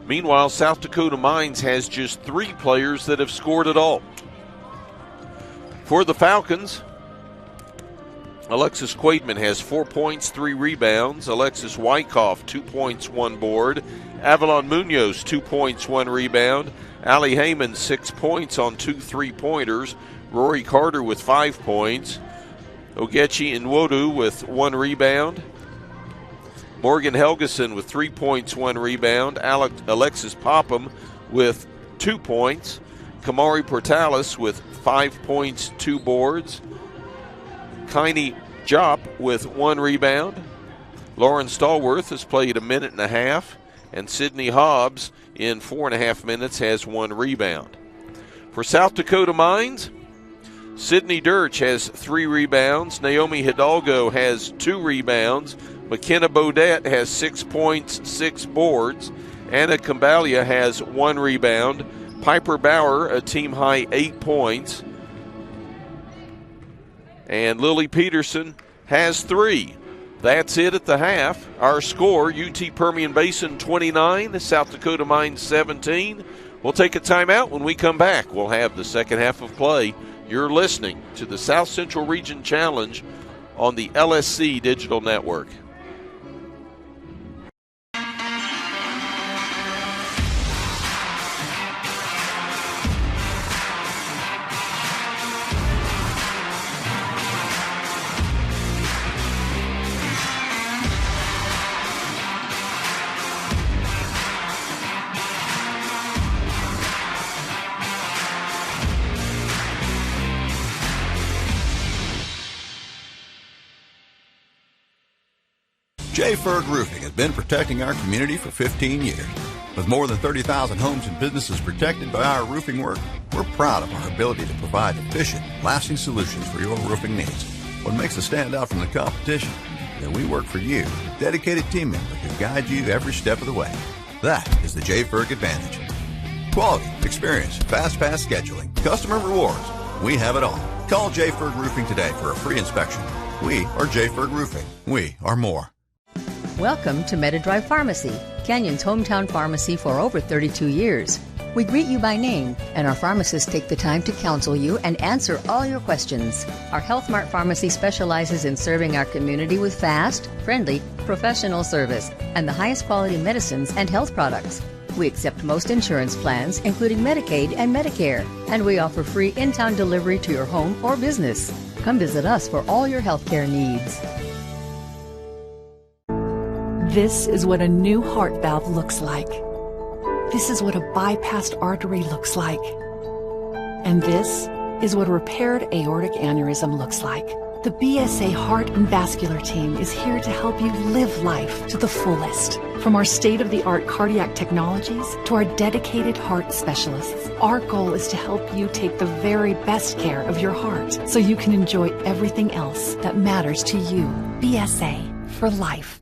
Meanwhile, South Dakota Mines has just 3 players that have scored at all. For the Falcons, Alexis Quaidman has 4 points, 3 rebounds. Alexis Wyckoff, 2 points, 1 board. Avalon Munoz, 2 points, 1 rebound. Allie Heyman, 6 points on 2 3-pointers. Rory Carter with 5 points. Ogechi Nwodu with 1 rebound. Morgan Helgeson with 3 points, 1 rebound. Alexis Popham with 2 points. Kamari Portalis with 5 points, 2 boards. Kaini Jop with 1 rebound. Lauren Stallworth has played 1.5 minutes, and Sydney Hobbs in 4.5 minutes has 1 rebound. For South Dakota Mines, Sydney Dirch has 3 rebounds. Naomi Hidalgo has 2 rebounds. McKenna Bodette has 6 points, 6 boards. Anna Cambalia has 1 rebound. Piper Bauer, a team-high 8 points. And Lily Peterson has 3. That's it at the half. Our score, UT Permian Basin 29, South Dakota Mines 17. We'll take a timeout. When we come back, we'll have the second half of play. You're listening to the South Central Region Challenge on the LSC Digital Network. J. Ferg Roofing has been protecting our community for 15 years. With more than 30,000 homes and businesses protected by our roofing work, we're proud of our ability to provide efficient, lasting solutions for your roofing needs. What makes us stand out from the competition is that we work for you, dedicated team members who guide you every step of the way. That is the J. Ferg advantage. Quality, experience, fast pass scheduling, customer rewards. We have it all. Call J. Ferg Roofing today for a free inspection. We are J. Ferg Roofing. We are more. Welcome to MetaDrive Pharmacy, Canyon's hometown pharmacy for over 32 years. We greet you by name, and our pharmacists take the time to counsel you and answer all your questions. Our Health Mart Pharmacy specializes in serving our community with fast, friendly, professional service and the highest quality medicines and health products. We accept most insurance plans, including Medicaid and Medicare, and we offer free in-town delivery to your home or business. Come visit us for all your healthcare needs. This is what a new heart valve looks like. This is what a bypassed artery looks like. And this is what a repaired aortic aneurysm looks like. The BSA Heart and Vascular team is here to help you live life to the fullest. From our state-of-the-art cardiac technologies to our dedicated heart specialists, our goal is to help you take the very best care of your heart so you can enjoy everything else that matters to you. BSA for life.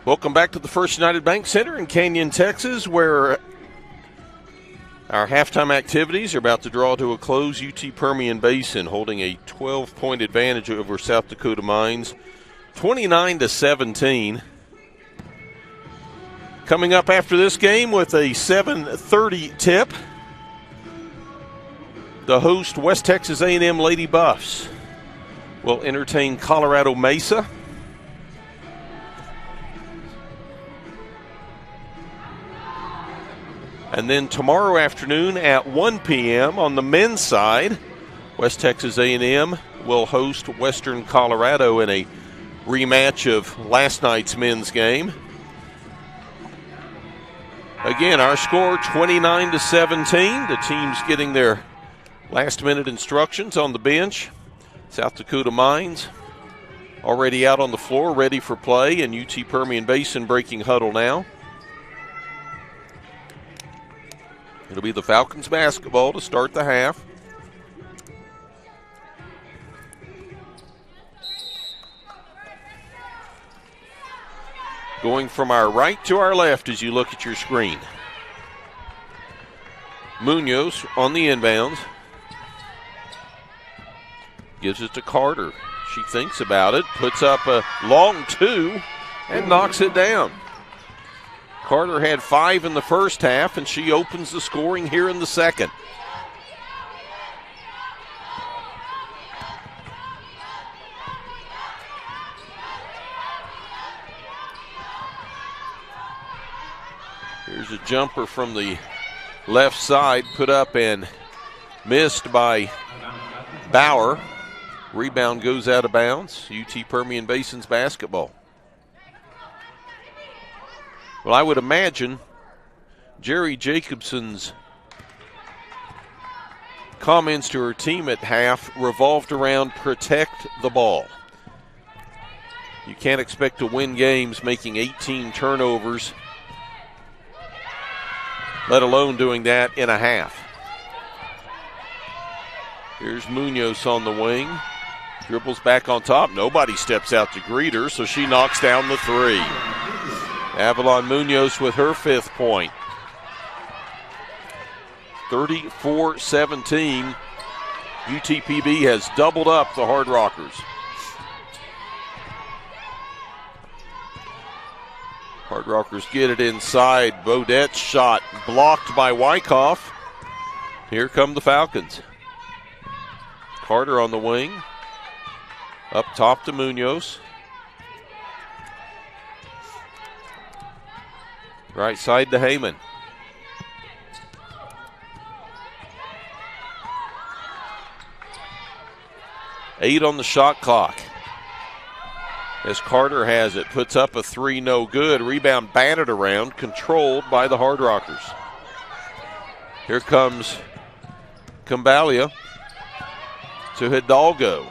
Welcome back to the First United Bank Center in Canyon, Texas, where our halftime activities are about to draw to a close. UT Permian Basin holding a 12-point advantage over South Dakota Mines, 29-17. Coming up after this game with a 7:30 tip, the host West Texas A&M Lady Buffs will entertain Colorado Mesa. And then tomorrow afternoon at 1 p.m. on the men's side, West Texas A&M will host Western Colorado in a rematch of last night's men's game. Again, our score 29-17. The team's getting their last-minute instructions on the bench. South Dakota Mines already out on the floor, ready for play, and UT Permian Basin breaking huddle now. It'll be the Falcons basketball to start the half. Going from our right to our left as you look at your screen. Munoz on the inbounds. Gives it to Carter. She thinks about it, puts up a long two, and knocks it down. Carter had 5 in the first half, and she opens the scoring here in the second. Here's a jumper from the left side, put up and missed by Bauer. Rebound goes out of bounds. UT Permian Basin's basketball. Well, I would imagine Jerry Jacobson's comments to her team at half revolved around protect the ball. You can't expect to win games making 18 turnovers, let alone doing that in a half. Here's Munoz on the wing. Dribbles back on top. Nobody steps out to greet her, so she knocks down the three. Avalon Munoz with her 5th point. 34-17. UTPB has doubled up the Hardrockers. Hardrockers get it inside. Beaudet's shot blocked by Wyckoff. Here come the Falcons. Carter on the wing. Up top to Munoz. Right side to Heyman. Eight on the shot clock. As Carter has it, puts up a 3, no good. Rebound batted around, controlled by the Hardrockers. Here comes Cambalia to Hidalgo.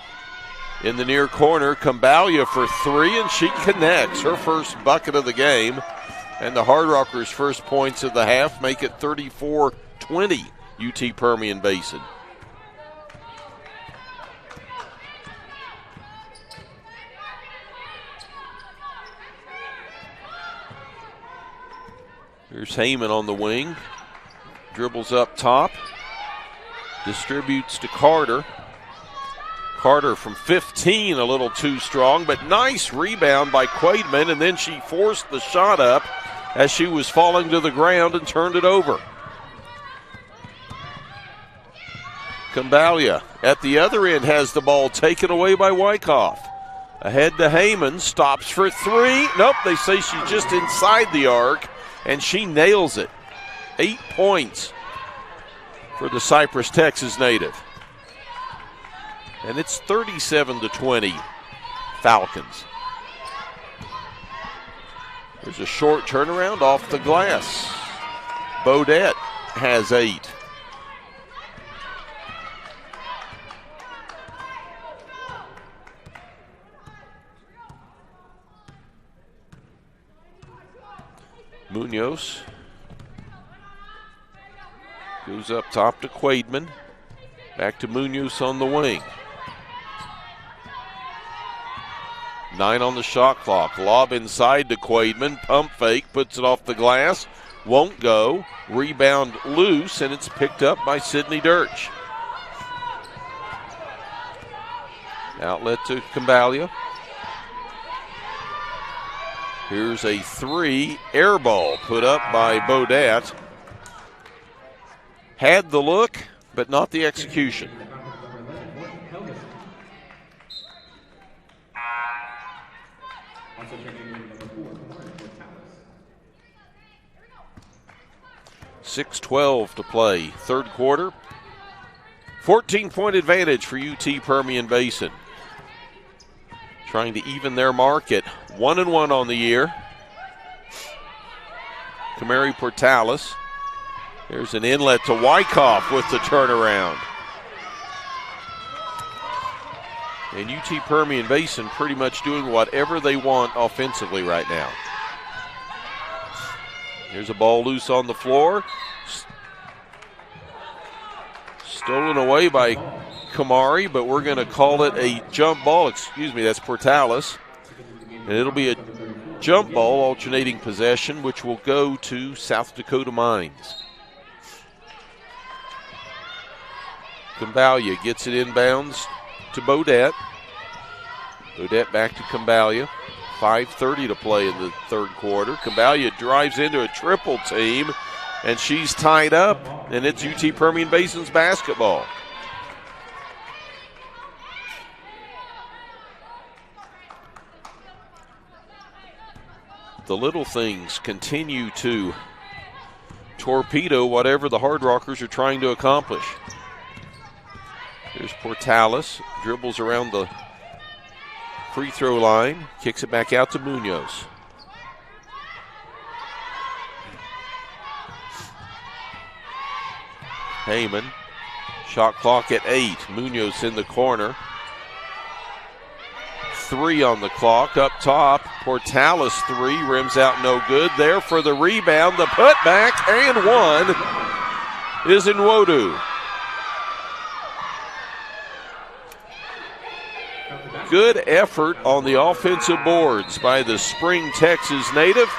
In the near corner, Cambalia for 3, and she connects. Her first bucket of the game. And the Hardrockers' first points of the half make it 34-20 UT Permian Basin. Here's Heyman on the wing. Dribbles up top. Distributes to Carter. Carter from 15, a little too strong, but nice rebound by Quaidman, and then she forced the shot up as she was falling to the ground and turned it over. Cambalia at the other end has the ball taken away by Wyckoff. Ahead to Heyman, stops for three. Nope, they say she's just inside the arc, and she nails it. 8 points for the Cypress, Texas native. And it's 37-20, Falcons. There's a short turnaround off the glass. Bodette has 8. Munoz goes up top to Quaidman. Back to Munoz on the wing. 9 on the shot clock. Lob inside to Quaidman. Pump fake, puts it off the glass. Won't go. Rebound loose, and it's picked up by Sydney Dirch. Outlet to Cambalia. Here's a 3 air ball put up by Bodette. Had the look, but not the execution. .6:12 to play, third quarter. 14-point advantage for UT Permian Basin. Trying to even their mark at 1-1 on the year. Camary Portales. There's an inlet to Wyckoff with the turnaround. And UT Permian Basin pretty much doing whatever they want offensively right now. Here's a ball loose on the floor. Stolen away by Kamari, but we're going to call it a jump ball. Excuse me, that's Portales. And it'll be a jump ball, alternating possession, which will go to South Dakota Mines. Cambalia gets it inbounds to Bodette. Bodette back to Cambalia. 5:30 to play in the third quarter. Cambalia drives into a triple team, and she's tied up, and it's UT Permian Basin's basketball. The little things continue to torpedo whatever the Hardrockers are trying to accomplish. Here's Portales, dribbles around the free throw line, kicks it back out to Munoz. Heyman, shot clock at 8. Munoz in the corner. 3 on the clock, up top. Portales 3, rims out no good. There for the rebound, the putback, and 1 is Nwodu. Good effort on the offensive boards by the Spring, Texas native.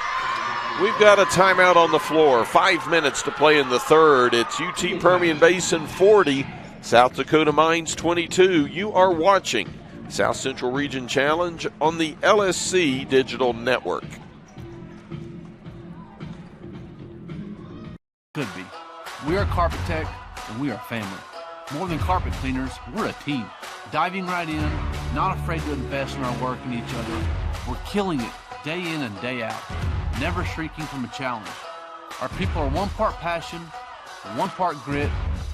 We've got a timeout on the floor. 5 minutes to play in the third. It's UT Permian Basin 40, South Dakota Mines 22. You are watching South Central Region Challenge on the LSC Digital Network. Could be. We are Carpet Tech, and we are family. More than carpet cleaners, we're a team. Diving right in, not afraid to invest in our work and each other. We're killing it day in and day out, never shrinking from a challenge. Our people are 1 part passion, 1 part grit,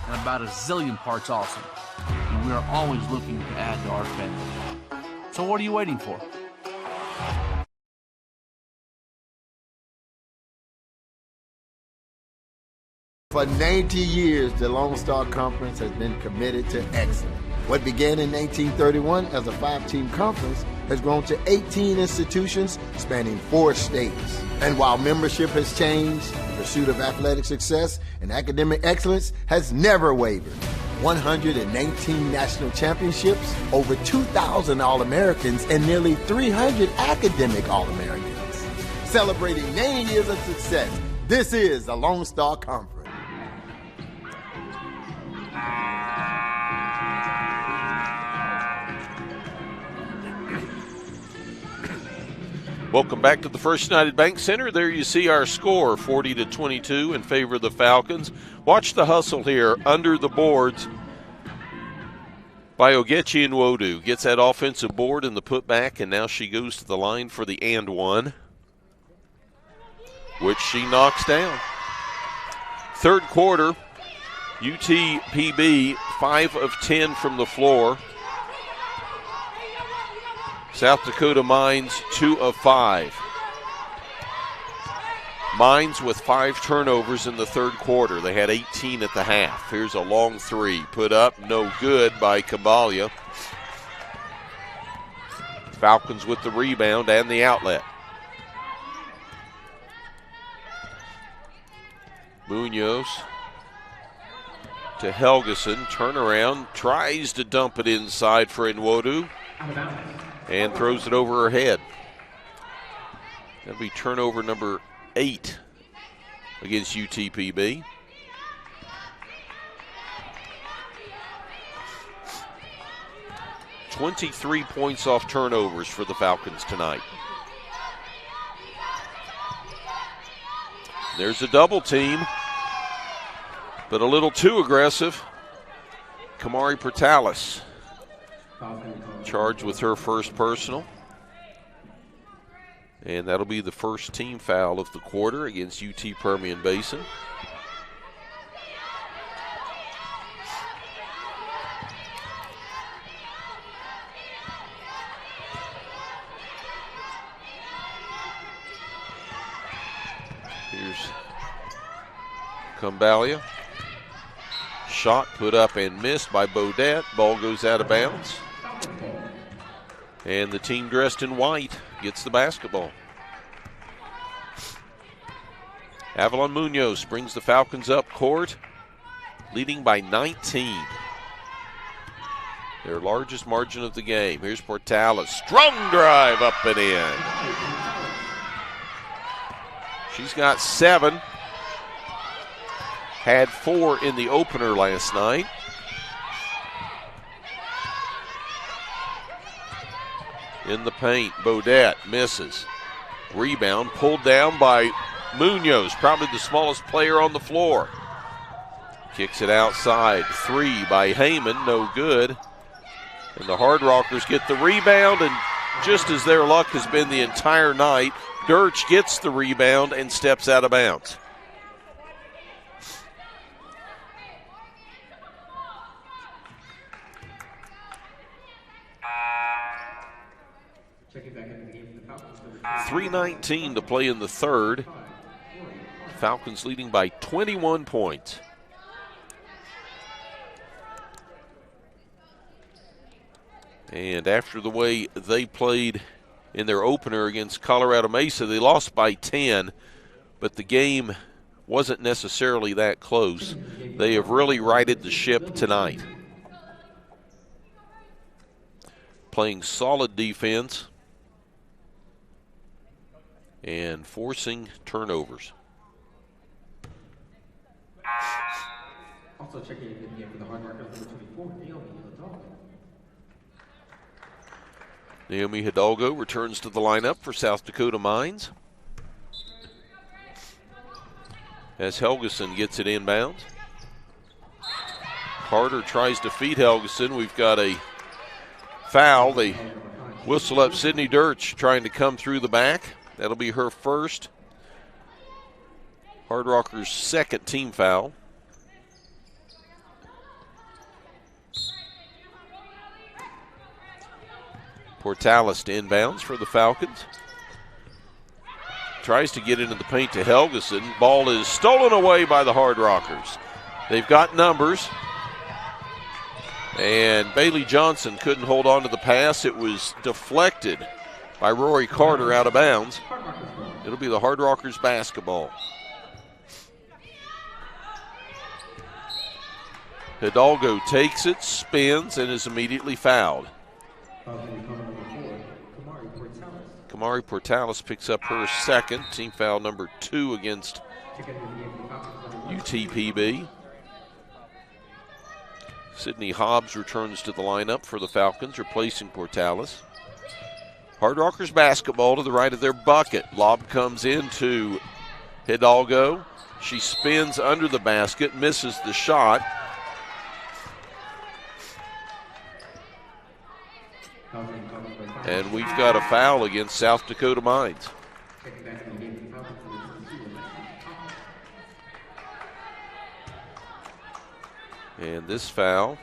and about a zillion parts awesome. And we are always looking to add to our family. So what are you waiting for? For 90 years, the Lone Star Conference has been committed to excellence. What began in 1831 as a 5-team conference has grown to 18 institutions spanning 4 states. And while membership has changed, the pursuit of athletic success and academic excellence has never wavered. 119 national championships, over 2,000 All-Americans, and nearly 300 academic All-Americans. Celebrating 90 years of success, this is the Lone Star Conference. Welcome back to the First United Bank Center. There you see our score, 40-22 in favor of the Falcons. Watch the hustle here under the boards. by Ogechi Nwodu. Gets that offensive board in the putback, and now she goes to the line for the and one, which she knocks down. Third quarter, UTPB 5 of 10 from the floor. South Dakota Mines 2 of 5. Mines with 5 turnovers in the third quarter. They had 18 at the half. Here's a long three. Put up, no good by Kabalia. Falcons with the rebound and the outlet. Munoz to Helgeson. Turnaround. Tries to dump it inside for Nwodu. And throws it over her head. That'll be turnover number 8 against UTPB. $23 points off turnovers for the Falcons tonight. There's a double team, but a little too aggressive. Kamari Portales charged with her first personal. And that'll be the first team foul of the quarter against UT Permian Basin. Here's Kambalia. Shot put up and missed by Bodette. Ball goes out of bounds. And the team dressed in white gets the basketball. Avalon Munoz brings the Falcons up court, leading by 19. Their largest margin of the game. Here's Portales. Strong drive up and in. She's got 7. Had 4 in the opener last night. In the paint, Bodette misses. Rebound pulled down by Munoz, probably the smallest player on the floor. Kicks it outside. 3 by Heyman, no good. And the Hardrockers get the rebound, and just as their luck has been the entire night, Dirch gets the rebound and steps out of bounds. .319 to play in the third. Falcons leading by 21 points. And after the way they played in their opener against Colorado Mesa, they lost by 10, but the game wasn't necessarily that close. They have really righted the ship tonight. Playing solid defense and forcing turnovers. Also checking in again for the Hardrockers, number 24, Naomi Hidalgo. Naomi Hidalgo returns to the lineup for South Dakota Mines. As Helgeson gets it inbounds. Carter tries to feed Helgeson. We've got a foul. They whistle up Sydney Dirch trying to come through the back. That'll be her first. Hardrockers' second team foul. Portales to inbounds for the Falcons. Tries to get into the paint to Helgeson. Ball is stolen away by the Hardrockers. They've got numbers. And Bailey Johnson couldn't hold on to the pass. It was deflected by Rory Carter out of bounds. It'll be the Hardrockers basketball. Hidalgo takes it, spins, and is immediately fouled. Kamari Portales picks up her second, team foul number 2 against UTPB. Sydney Hobbs returns to the lineup for the Falcons, replacing Portales. Hardrockers basketball to the right of their bucket. Lob comes into Hidalgo. She spins under the basket, misses the shot. And we've got a foul against South Dakota Mines. And this foul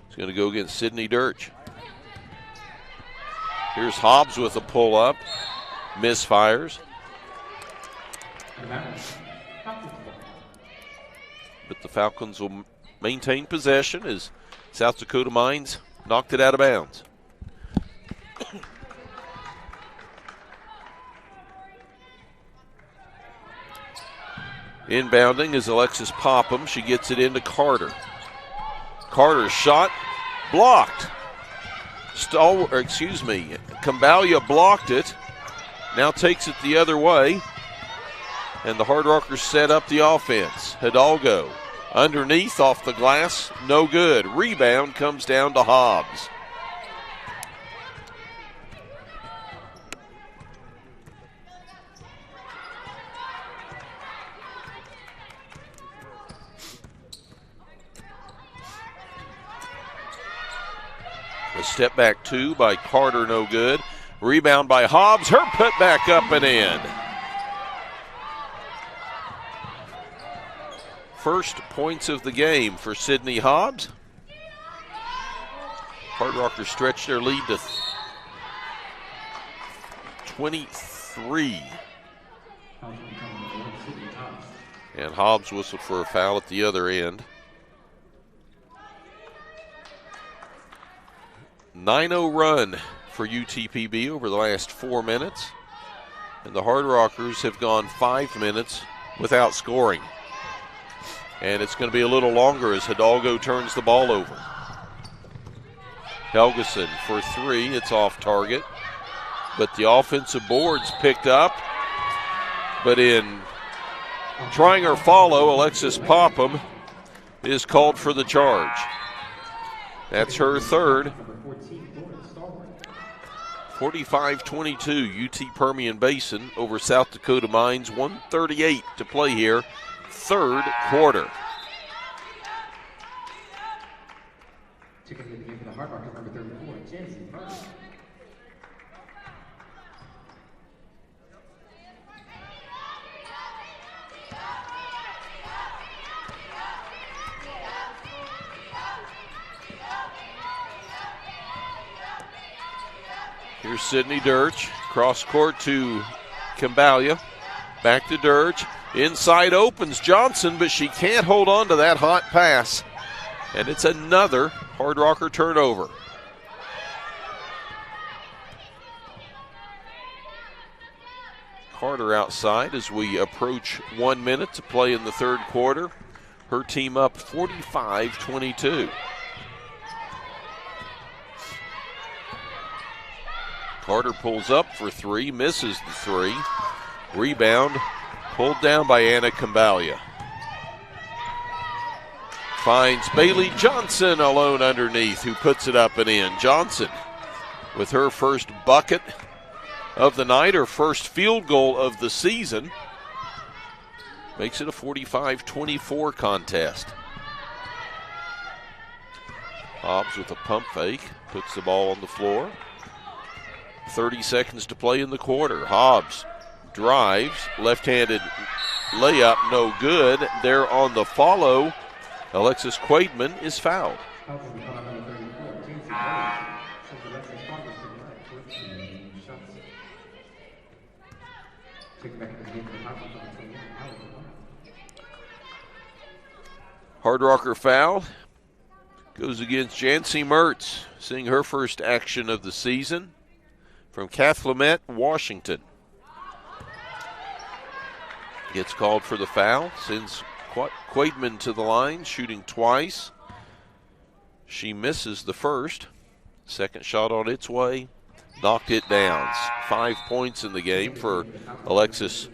is going to go against Sydney Dirch. Here's Hobbs with a pull-up. Misfires. But the Falcons will maintain possession as South Dakota Mines knocked it out of bounds. Inbounding is Alexis Popham. She gets it into Carter. Carter's shot blocked. Cambalia blocked it. Now takes it the other way. And the Hardrockers set up the offense. Hidalgo underneath off the glass. No good. Rebound comes down to Hobbs. A step back two by Carter, no good. Rebound by Hobbs. Her put back up and in. First points of the game for Sydney Hobbs. Hardrockers stretched their lead to 23. And Hobbs whistled for a foul at the other end. 9-0 run for UTPB over the last 4 minutes. And the Hardrockers have gone 5 minutes without scoring. And it's going to be a little longer as Hidalgo turns the ball over. Helgeson for three. It's off target. But the offensive board's picked up. But in trying her follow, Alexis Popham is called for the charge. That's her third. 45-22, UT Permian Basin over South Dakota Mines. 1:38 to play here, third quarter. Checking in the game for the Hardrockers, number 34, Jensen Burke. Here's Sydney Dirch, cross court to Cambalia, back to Dirch, inside opens Johnson, but she can't hold on to that hot pass. And it's another Hardrocker turnover. Carter outside as we approach 1 minute to play in the third quarter. Her team up 45-22. Carter pulls up for three, misses the three. Rebound pulled down by Anna Cambalia. Finds Bailey Johnson alone underneath, who puts it up and in. Johnson with her first bucket of the night, her first field goal of the season. Makes it a 45-24 contest. Hobbs with a pump fake, puts the ball on the floor. 30 seconds to play in the quarter. Hobbs drives, left-handed layup, no good. There on the follow, Alexis Quaidman is fouled. Hardrocker foul goes against Jancy Mertz, seeing her first action of the season from Cathlemet, Washington. Gets called for the foul, sends Quaidman to the line, shooting twice. She misses the first. Second shot on its way, knocked it down. 5 points in the game for Alexis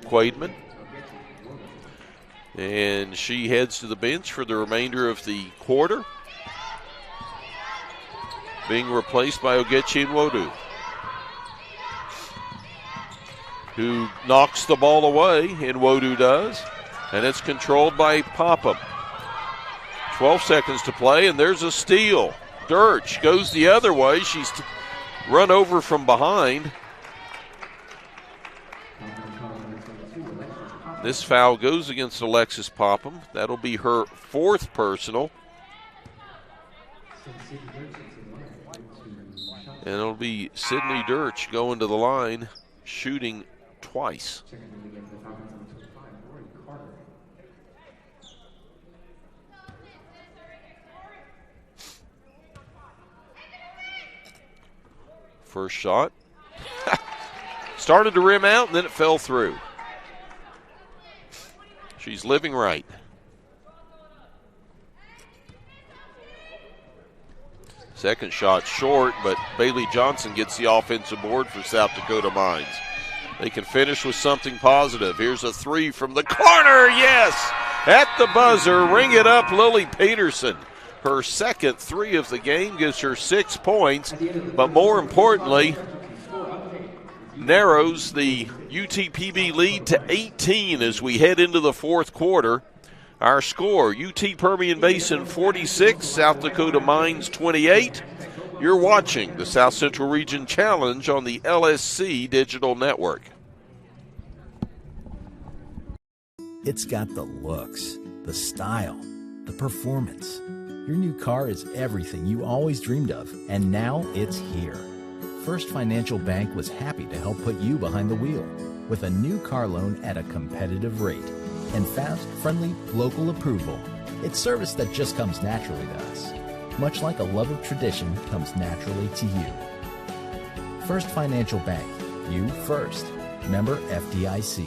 Quaidman. And she heads to the bench for the remainder of the quarter, being replaced by Ogechi Nwodu. who knocks the ball away, and Wodu does. And it's controlled by Popham. 12 seconds to play, and there's a steal. Dirch goes the other way. She's run over from behind. This foul goes against Alexis Popham. That'll be her 4th personal. And it'll be Sydney Dirch going to the line, shooting twice. First shot. Started to rim out, and then it fell through. She's living right. Second shot short, but Bailey Johnson gets the offensive board for South Dakota Mines. They can finish with something positive. Here's a 3 from the corner. Yes! At the buzzer, ring it up, Lily Peterson. Her second 3 of the game gives her 6 points, but more importantly, narrows the UTPB lead to 18 as we head into the 4th quarter. Our score, UT Permian Basin 46, South Dakota Mines 28. You're watching the South Central Region Challenge on the LSC Digital Network. It's got the looks, the style, the performance. Your new car is everything you always dreamed of, and now it's here. First Financial Bank was happy to help put you behind the wheel with a new car loan at a competitive rate and fast, friendly, local approval. It's service that just comes naturally to us, much like a love of tradition comes naturally to you. First Financial Bank, you first. Member FDIC.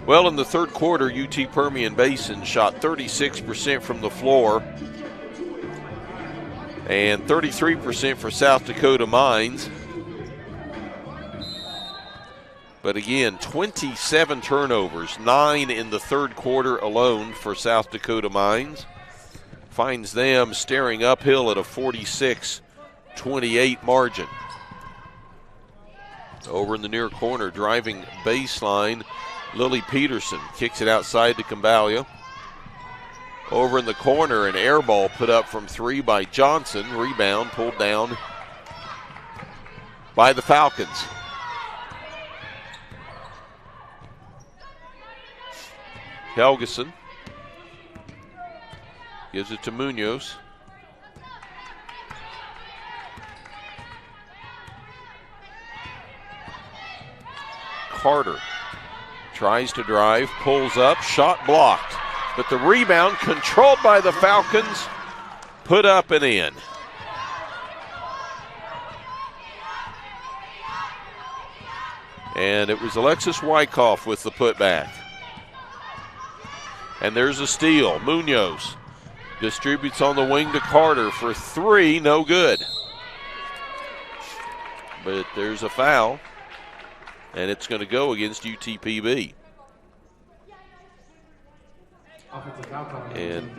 Well, in the 3rd quarter, UT Permian Basin shot 36% from the floor and 33% for South Dakota Mines. But again, 27 turnovers, 9 in the 3rd quarter alone for South Dakota Mines. Finds them staring uphill at a 46-28 margin. Over in the near corner, driving baseline, Lily Peterson kicks it outside to Cambalia. Over in the corner, an air ball put up from 3 by Johnson. Rebound pulled down by the Falcons. Helgeson gives it to Munoz. Carter tries to drive, pulls up, shot blocked. But the rebound controlled by the Falcons, put up and in. And it was Alexis Wyckoff with the putback. And there's a steal. Munoz distributes on the wing to Carter for 3, no good. But there's a foul, and it's going to go against UTPB. And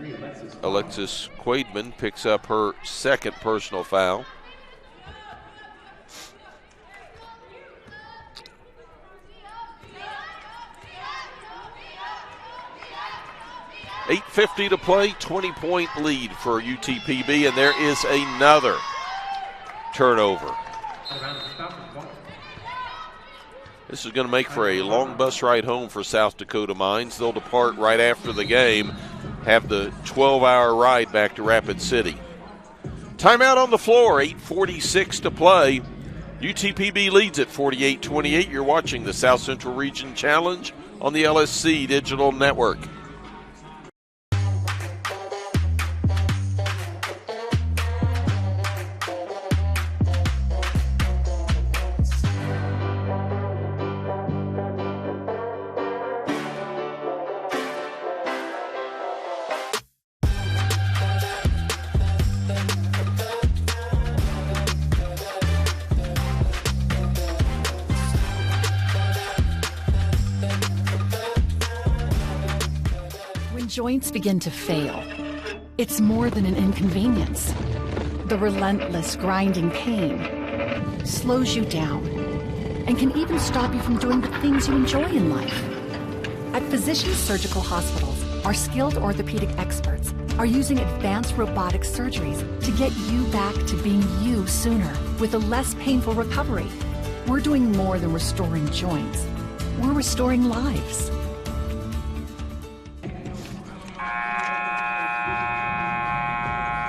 Alexis Quaidman picks up her 2nd personal foul. .850 to play, 20-point lead for UTPB, and there is another turnover. This is going to make for a long bus ride home for South Dakota Mines. They'll depart right after the game, have the 12-hour ride back to Rapid City. Timeout on the floor, 8:46 to play. UTPB leads at 48-28. You're watching the South Central Region Challenge on the LSC Digital Network. joints begin to fail, it's more than an inconvenience. The relentless grinding pain slows you down and can even stop you from doing the things you enjoy in life. At Physicians Surgical Hospitals, our skilled orthopedic experts are using advanced robotic surgeries to get you back to being you sooner with a less painful recovery. We're doing more than restoring joints. We're restoring lives.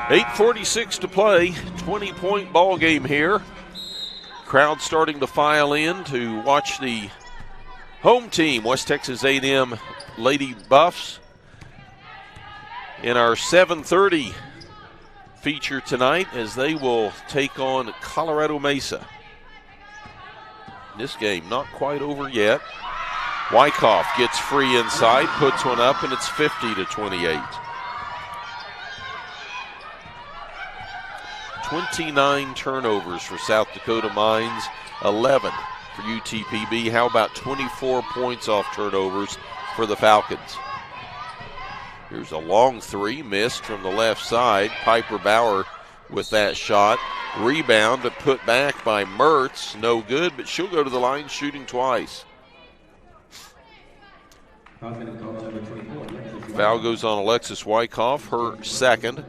.846 to play, 20-point ball game here. Crowd starting to file in to watch the home team, West Texas A&M Lady Buffs, in our 7:30 feature tonight as they will take on Colorado Mesa. This game not quite over yet. Wyckoff gets free inside, puts one up, and it's 50-28. 29 turnovers for South Dakota Mines, 11 for UTPB. How about 24 points off turnovers for the Falcons? Here's a long three, missed from the left side. Piper Bauer with that shot. Rebound, but put back by Mertz. No good, but she'll go to the line shooting twice. Foul goes on Alexis Wyckoff, her second.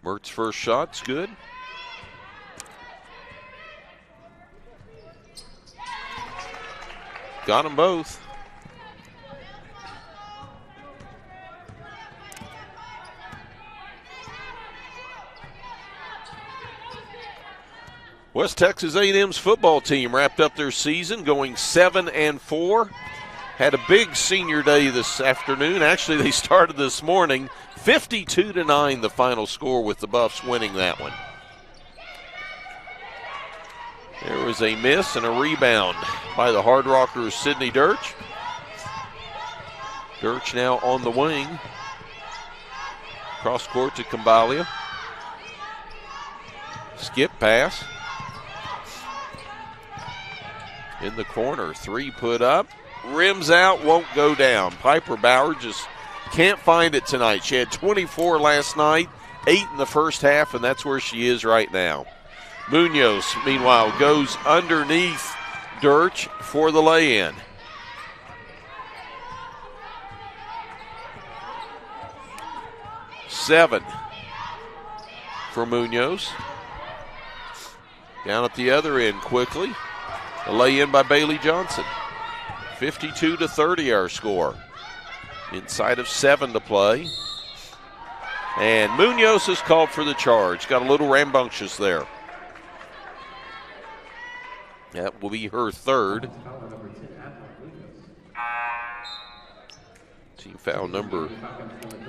Mertz first shot's good. Got them both. West Texas A&M's football team wrapped up their season going 7-4. Had a big senior day this afternoon. Actually, they started this morning. 52-9 the final score, with the Buffs winning that one. There was a miss and a rebound by the Hardrockers' Sydney Dirch. Dirch now on the wing. Cross court to Kambalia. Skip pass. In the corner, three put up. Rims out, won't go down. Piper Bauer just can't find it tonight. She had 24 last night, 8 in the first half, and that's where she is right now. Munoz, meanwhile, goes underneath Dirch for the lay-in. Seven for Munoz. Down at the other end quickly. A lay-in by Bailey Johnson. 52-30 our score. Inside of 7 to play. And Munoz is called for the charge. Got a little rambunctious there. That will be her third. Team foul number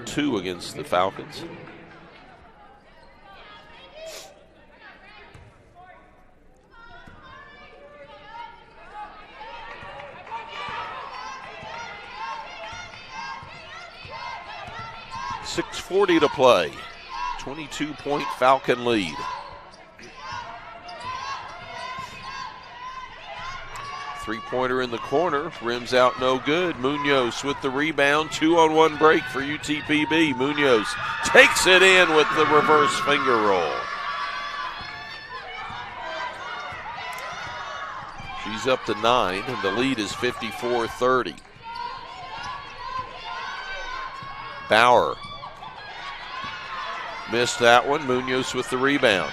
2 against the Falcons. .640 to play. 22-point Falcon lead. Three-pointer in the corner. Rims out, no good. Munoz with the rebound. 2-on-1 break for UTPB. Munoz takes it in with the reverse finger roll. She's up to 9, and the lead is 54-30. Bauer missed that one. Munoz with the rebound.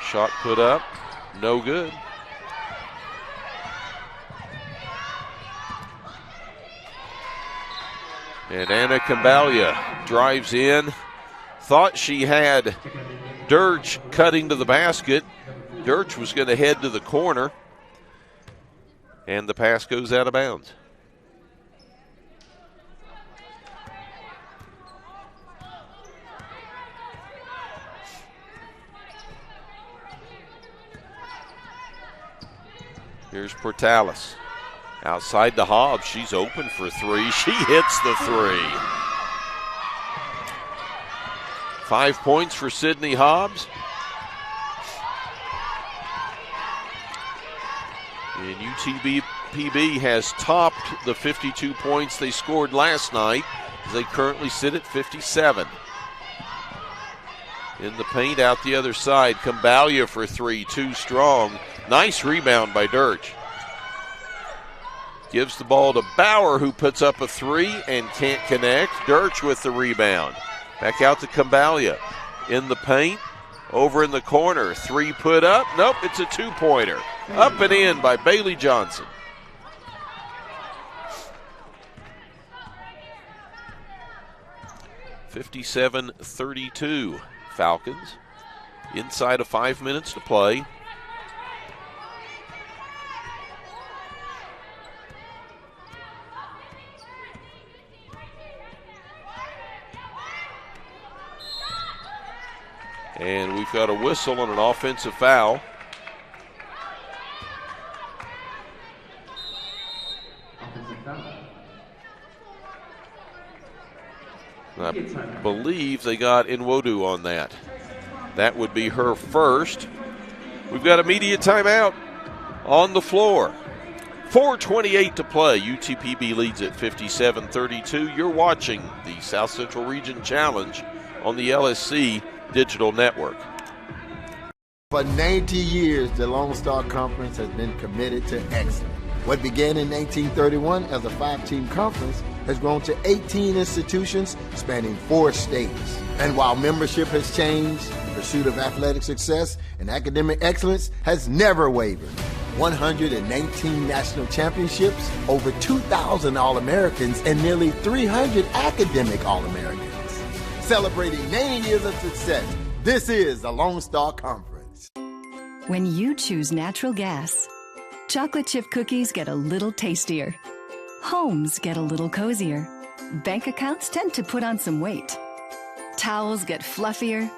Shot put up, no good. And Anna Kambalia drives in. Thought she had Dirch cutting to the basket. Dirch was going to head to the corner. And the pass goes out of bounds. Here's Portales. Outside to Hobbs. She's open for three. She hits the three. 5 points for Sydney Hobbs. And UTPB has topped the 52 points they scored last night, as they currently sit at 57. In the paint out the other side, Cambalia for three, too strong. Nice rebound by Dirch. Gives the ball to Bauer, who puts up a three and can't connect. Dirch with the rebound. Back out to Cambalia. In the paint, over in the corner. Three put up. Nope, it's a two-pointer. Up and in by Bailey Johnson. (57-32) Falcons. Inside of 5 minutes to play. And we've got a whistle on an offensive foul. I believe they got Nwodu on that. That would be her first. We've got immediate timeout on the floor. 4:28 to play. UTPB leads at 57-32. You're watching the South Central Region Challenge on the LSC Digital Network. For 90 years, the Lone Star Conference has been committed to excellence. What began in 1931 as a 5-team conference has grown to 18 institutions spanning 4 states. And while membership has changed, the pursuit of athletic success and academic excellence has never wavered. 119 national championships, over 2,000 All-Americans, and nearly 300 academic All-Americans. Celebrating 90 years of success, this is the Lone Star Conference. When you choose natural gas, chocolate chip cookies get a little tastier. Homes get a little cozier. Bank accounts tend to put on some weight. Towels get fluffier.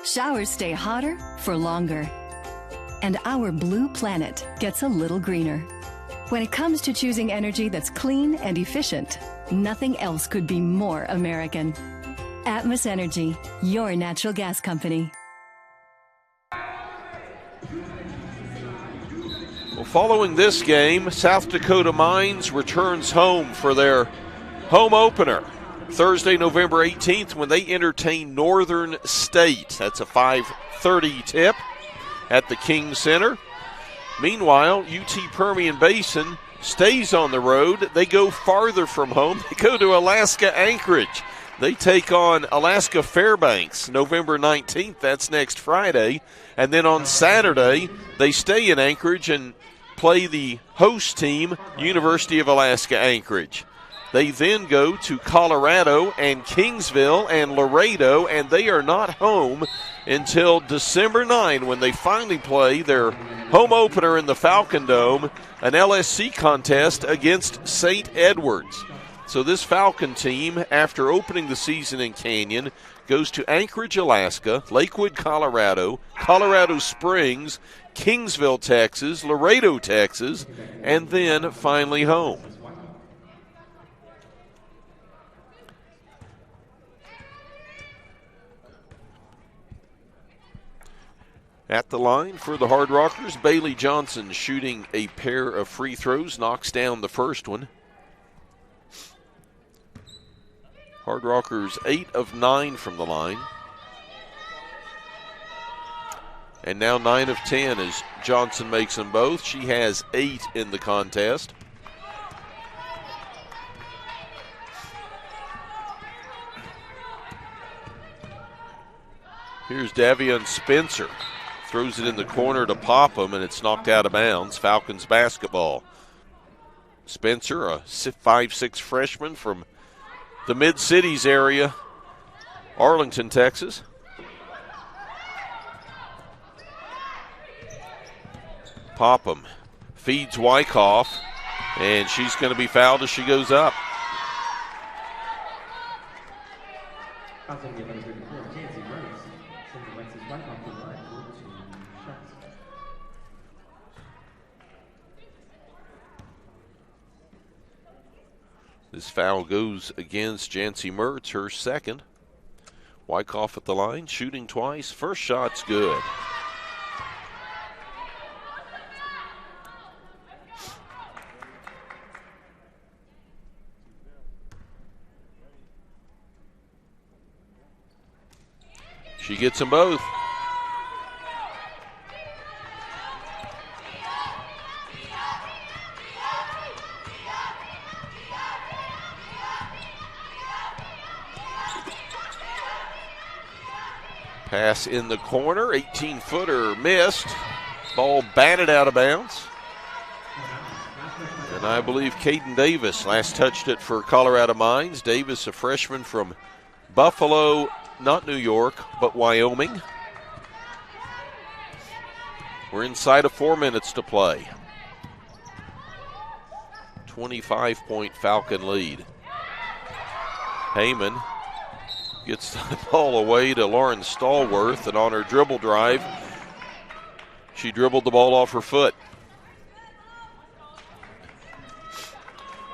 Showers stay hotter for longer. And our blue planet gets a little greener. When it comes to choosing energy that's clean and efficient, nothing else could be more American. Atmos Energy, your natural gas company. Well, following this game, South Dakota Mines returns home for their home opener Thursday, November 18th, when they entertain Northern State. That's a 5:30 tip at the King Center. Meanwhile, UT Permian Basin stays on the road. They go farther from home. They go to Alaska Anchorage. They take on Alaska Fairbanks November 19th. That's next Friday. And then on Saturday, they stay in Anchorage and play the host team, University of Alaska Anchorage. They then go to Colorado and Kingsville and Laredo, and they are not home until December 9, when they finally play their home opener in the Falcon Dome, an LSC contest against St. Edwards. So this Falcon team, after opening the season in Canyon, goes to Anchorage, Alaska, Lakewood, Colorado, Colorado Springs, Kingsville, Texas, Laredo, Texas, and then finally home. At the line for the Hardrockers, Bailey Johnson shooting a pair of free throws, knocks down the first one. Hardrockers 8 of 9 from the line. And now 9 of 10 as Johnson makes them both. She has 8 in the contest. Here's Davion Spencer. Throws it in the corner to Popham, and it's knocked out of bounds. Falcons basketball. Spencer, a 5'6" freshman from the Mid-Cities area, Arlington, Texas. Popham feeds Wyckoff, and she's going to be fouled as she goes up. This foul goes against Jancy Mertz, her second. Wyckoff at the line, shooting twice. First shot's good. She gets them both. Pass in the corner, 18-footer missed. Ball batted out of bounds. And I believe Caden Davis last touched it for Colorado Mines. Davis, a freshman from Buffalo, not New York, but Wyoming. We're inside of 4 minutes to play. 25-point Falcon lead. Heyman gets the ball away to Lauren Stallworth, and on her dribble drive, she dribbled the ball off her foot.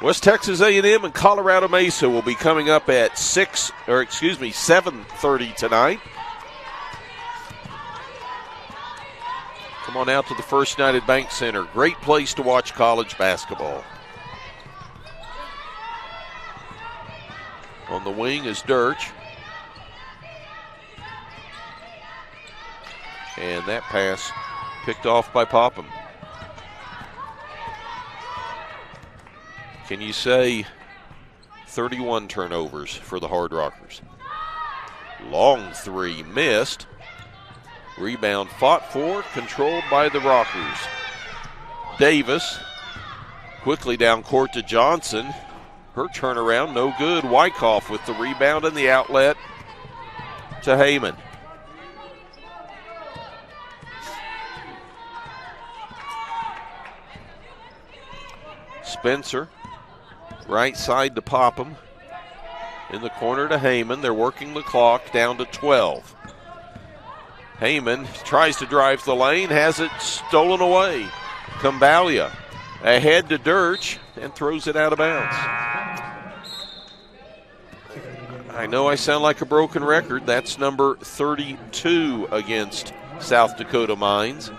West Texas A&M and Colorado Mesa will be coming up at 7:30 tonight. Come on out to the First United Bank Center. Great place to watch college basketball. On the wing is Dirch. And that pass picked off by Popham. Can you say 31 turnovers for the Hardrockers? Long three missed. Rebound fought for, controlled by the Rockers. Davis quickly down court to Johnson. Her turnaround no good. Wyckoff with the rebound and the outlet to Heyman. Spencer, right side to Popham. In the corner to Heyman. They're working the clock down to 12. Heyman tries to drive the lane, has it stolen away. Cambalia ahead to Dirch and throws it out of bounds. I know I sound like a broken record. That's number 32 against South Dakota Mines.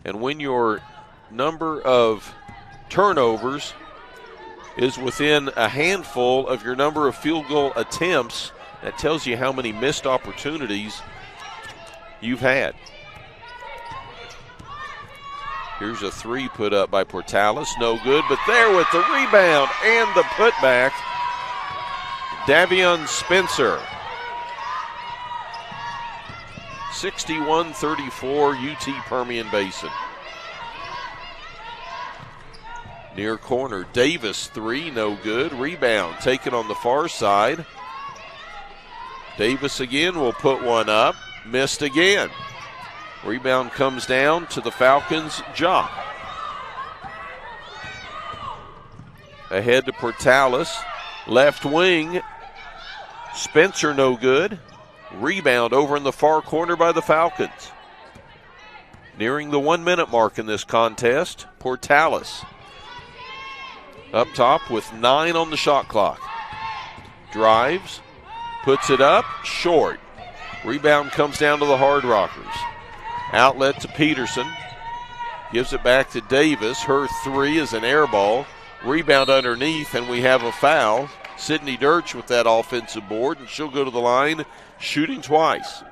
And when your number of turnovers is within a handful of your number of field goal attempts, that tells you how many missed opportunities you've had. Here's a three put up by Portales, no good, but there with the rebound and the putback, Davion Spencer. 61-34 UT Permian Basin. Near corner, Davis three, no good. Rebound taken on the far side. Davis again will put one up, missed again. Rebound comes down to the Falcons' Jock. Ahead to Portales, left wing, Spencer no good. Rebound over in the far corner by the Falcons. Nearing the 1 minute mark in this contest, Portales up top with 9 on the shot clock. Drives, puts it up, short. Rebound comes down to the Hardrockers. Outlet to Peterson. Gives it back to Davis. Her three is an air ball. Rebound underneath, and we have a foul. Sydney Dirch with that offensive board, and she'll go to the line shooting twice.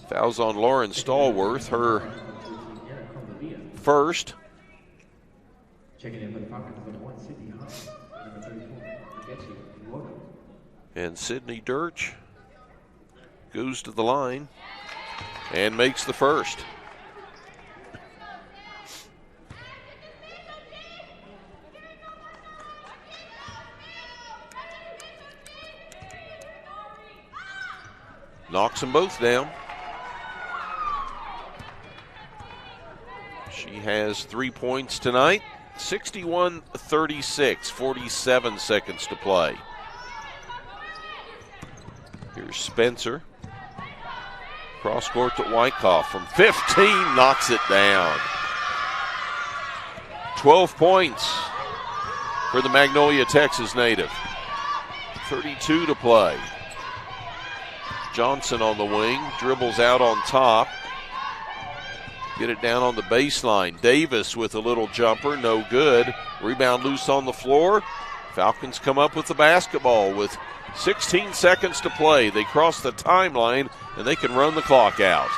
Fouls on Lauren Stallworth, her first. And Sydney Dirch goes to the line and makes the first. Knocks them both down. She has 3 points tonight. 61-36, 47 seconds to play. Here's Spencer. Cross court to Wyckoff from 15, knocks it down. 12 points for the Magnolia, Texas native. 32 to play. Johnson on the wing, dribbles out on top. Get it down on the baseline. Davis with a little jumper, no good. Rebound loose on the floor. Falcons come up with the basketball with 16 seconds to play. They cross the timeline and they can run the clock out.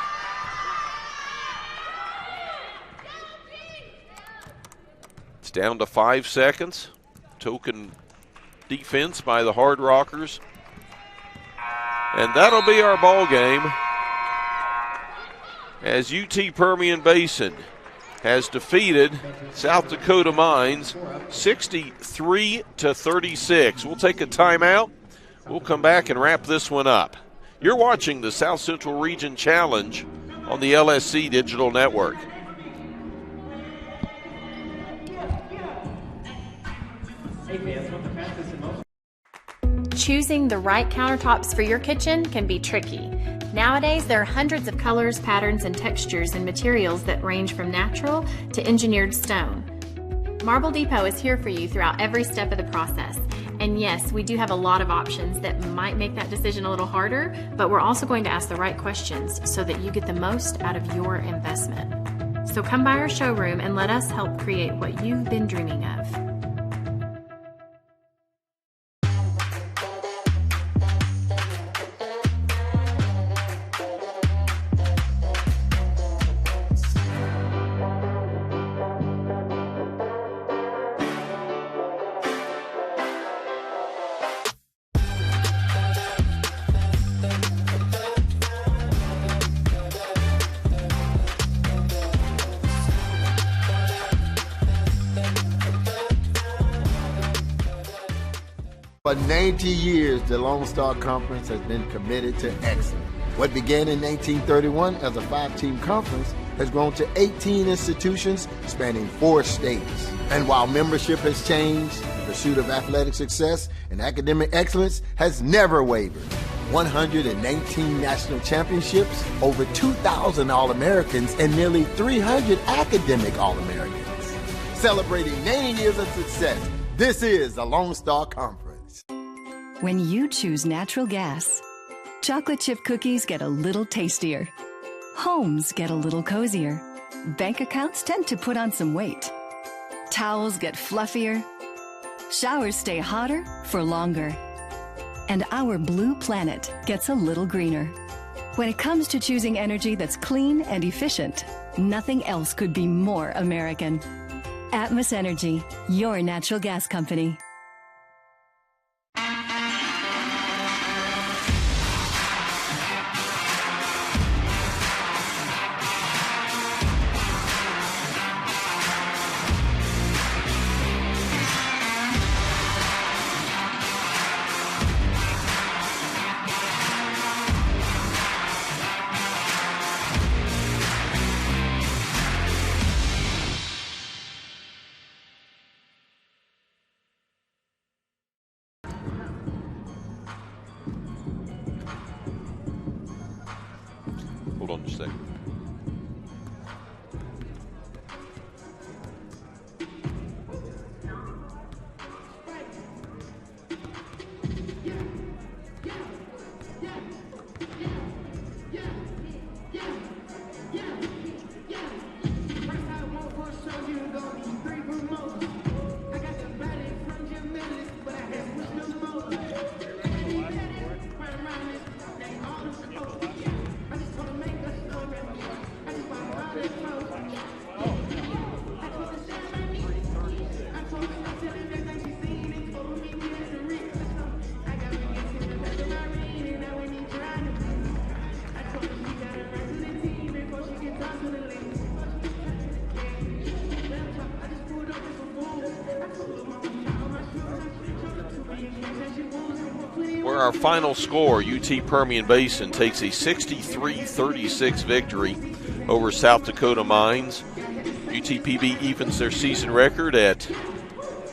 It's down to 5 seconds. Token defense by the Hardrockers. And that'll be our ball game as UT Permian Basin has defeated South Dakota Mines 63-36. We'll take a timeout. We'll come back and wrap this one up. You're watching the South Central Region Challenge on the LSC Digital Network. Choosing the right countertops for your kitchen can be tricky. Nowadays, there are hundreds of colors, patterns, and textures and materials that range from natural to engineered stone. Marble Depot is here for you throughout every step of the process. And yes, we do have a lot of options that might make that decision a little harder, but we're also going to ask the right questions so that you get the most out of your investment. So come by our showroom and let us help create what you've been dreaming of. For 90 years, the Lone Star Conference has been committed to excellence. What began in 1931 as a 5-team conference has grown to 18 institutions spanning 4 states. And while membership has changed, the pursuit of athletic success and academic excellence has never wavered. 119 national championships, over 2,000 All-Americans, and nearly 300 academic All-Americans. Celebrating 90 years of success, this is the Lone Star Conference. When you choose natural gas, chocolate chip cookies get a little tastier. Homes get a little cozier. Bank accounts tend to put on some weight. Towels get fluffier. Showers stay hotter for longer. And our blue planet gets a little greener. When it comes to choosing energy that's clean and efficient, nothing else could be more American. Atmos Energy, your natural gas company. Hold on just a second. Where our final score, UT Permian Basin takes a 63-36 victory over South Dakota Mines. UTPB evens their season record at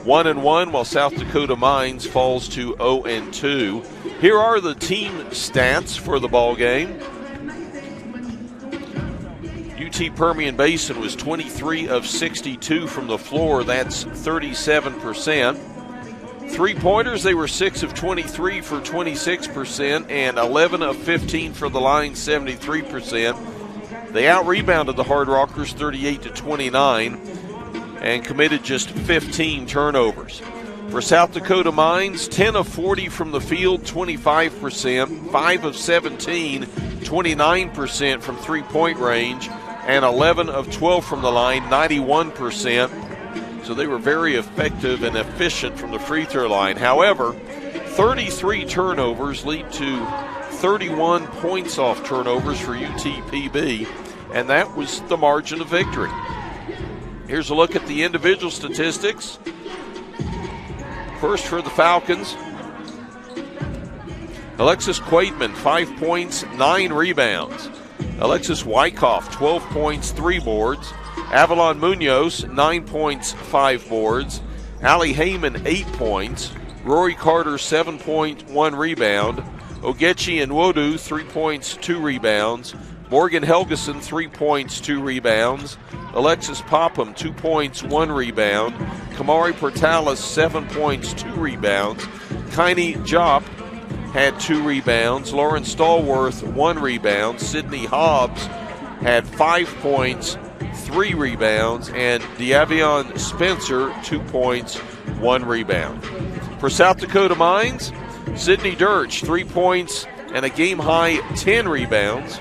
1-1, while South Dakota Mines falls to 0-2. Here are the team stats for the ball game. UT Permian Basin was 23 of 62 from the floor. That's 37%. Three-pointers, they were 6 of 23 for 26%, and 11 of 15 for the line, 73%. They out-rebounded the Hardrockers 38-29 and committed just 15 turnovers. For South Dakota Mines, 10 of 40 from the field, 25%, 5 of 17, 29% from three-point range, and 11 of 12 from the line, 91%. So they were very effective and efficient from the free throw line. However, 33 turnovers lead to 31 points off turnovers for UTPB, and that was the margin of victory. Here's a look at the individual statistics. First for the Falcons, Alexis Quaidman, 5 points, 9 rebounds. Alexis Wyckoff, 12 points, 3 boards. Avalon Munoz, 9 points, 5 boards. Allie Heyman, 8 points. Rory Carter, 7 points, 1 rebound. Ogechi Nwodu, 3 points, 2 rebounds. Morgan Helgeson, 3 points, 2 rebounds. Alexis Popham, 2 points, 1 rebound. Kamari Portalis, 7 points, 2 rebounds. Kaini Jop had 2 rebounds. Lauren Stallworth, 1 rebound. Sydney Hobbs had 5 points, 3 rebounds. And Diavion Spencer, 2 points, 1 rebound. For South Dakota Mines, Sydney Dirch, 3 points and a game-high 10 rebounds.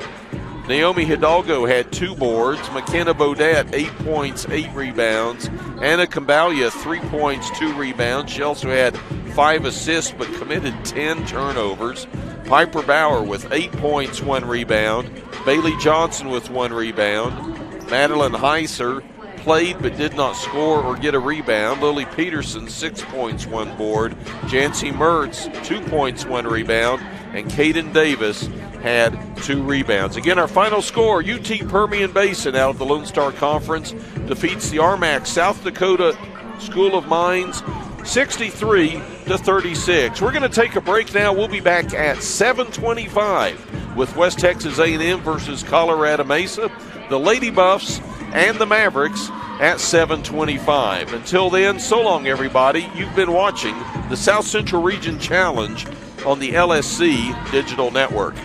Naomi Hidalgo had 2 boards. McKenna Bodette, 8 points, 8 rebounds. Anna Kambalia, 3 points, 2 rebounds. She also had 5 assists but committed 10 turnovers. Piper Bauer with 8 points, 1 rebound. Bailey Johnson with 1 rebound. Madeline Heiser played but did not score or get a rebound. Lily Peterson, 6 points, 1 board. Jancy Mertz, 2 points, 1 rebound. And Caden Davis had 2 rebounds. Again, our final score, UT Permian Basin out of the Lone Star Conference defeats the RMAC South Dakota School of Mines 63-36. We're going to take a break now. We'll be back at 7:25 with West Texas A&M versus Colorado Mesa, the Lady Buffs and the Mavericks at 7:25. Until then, so long everybody. You've been watching the South Central Region Challenge on the LSC Digital Network.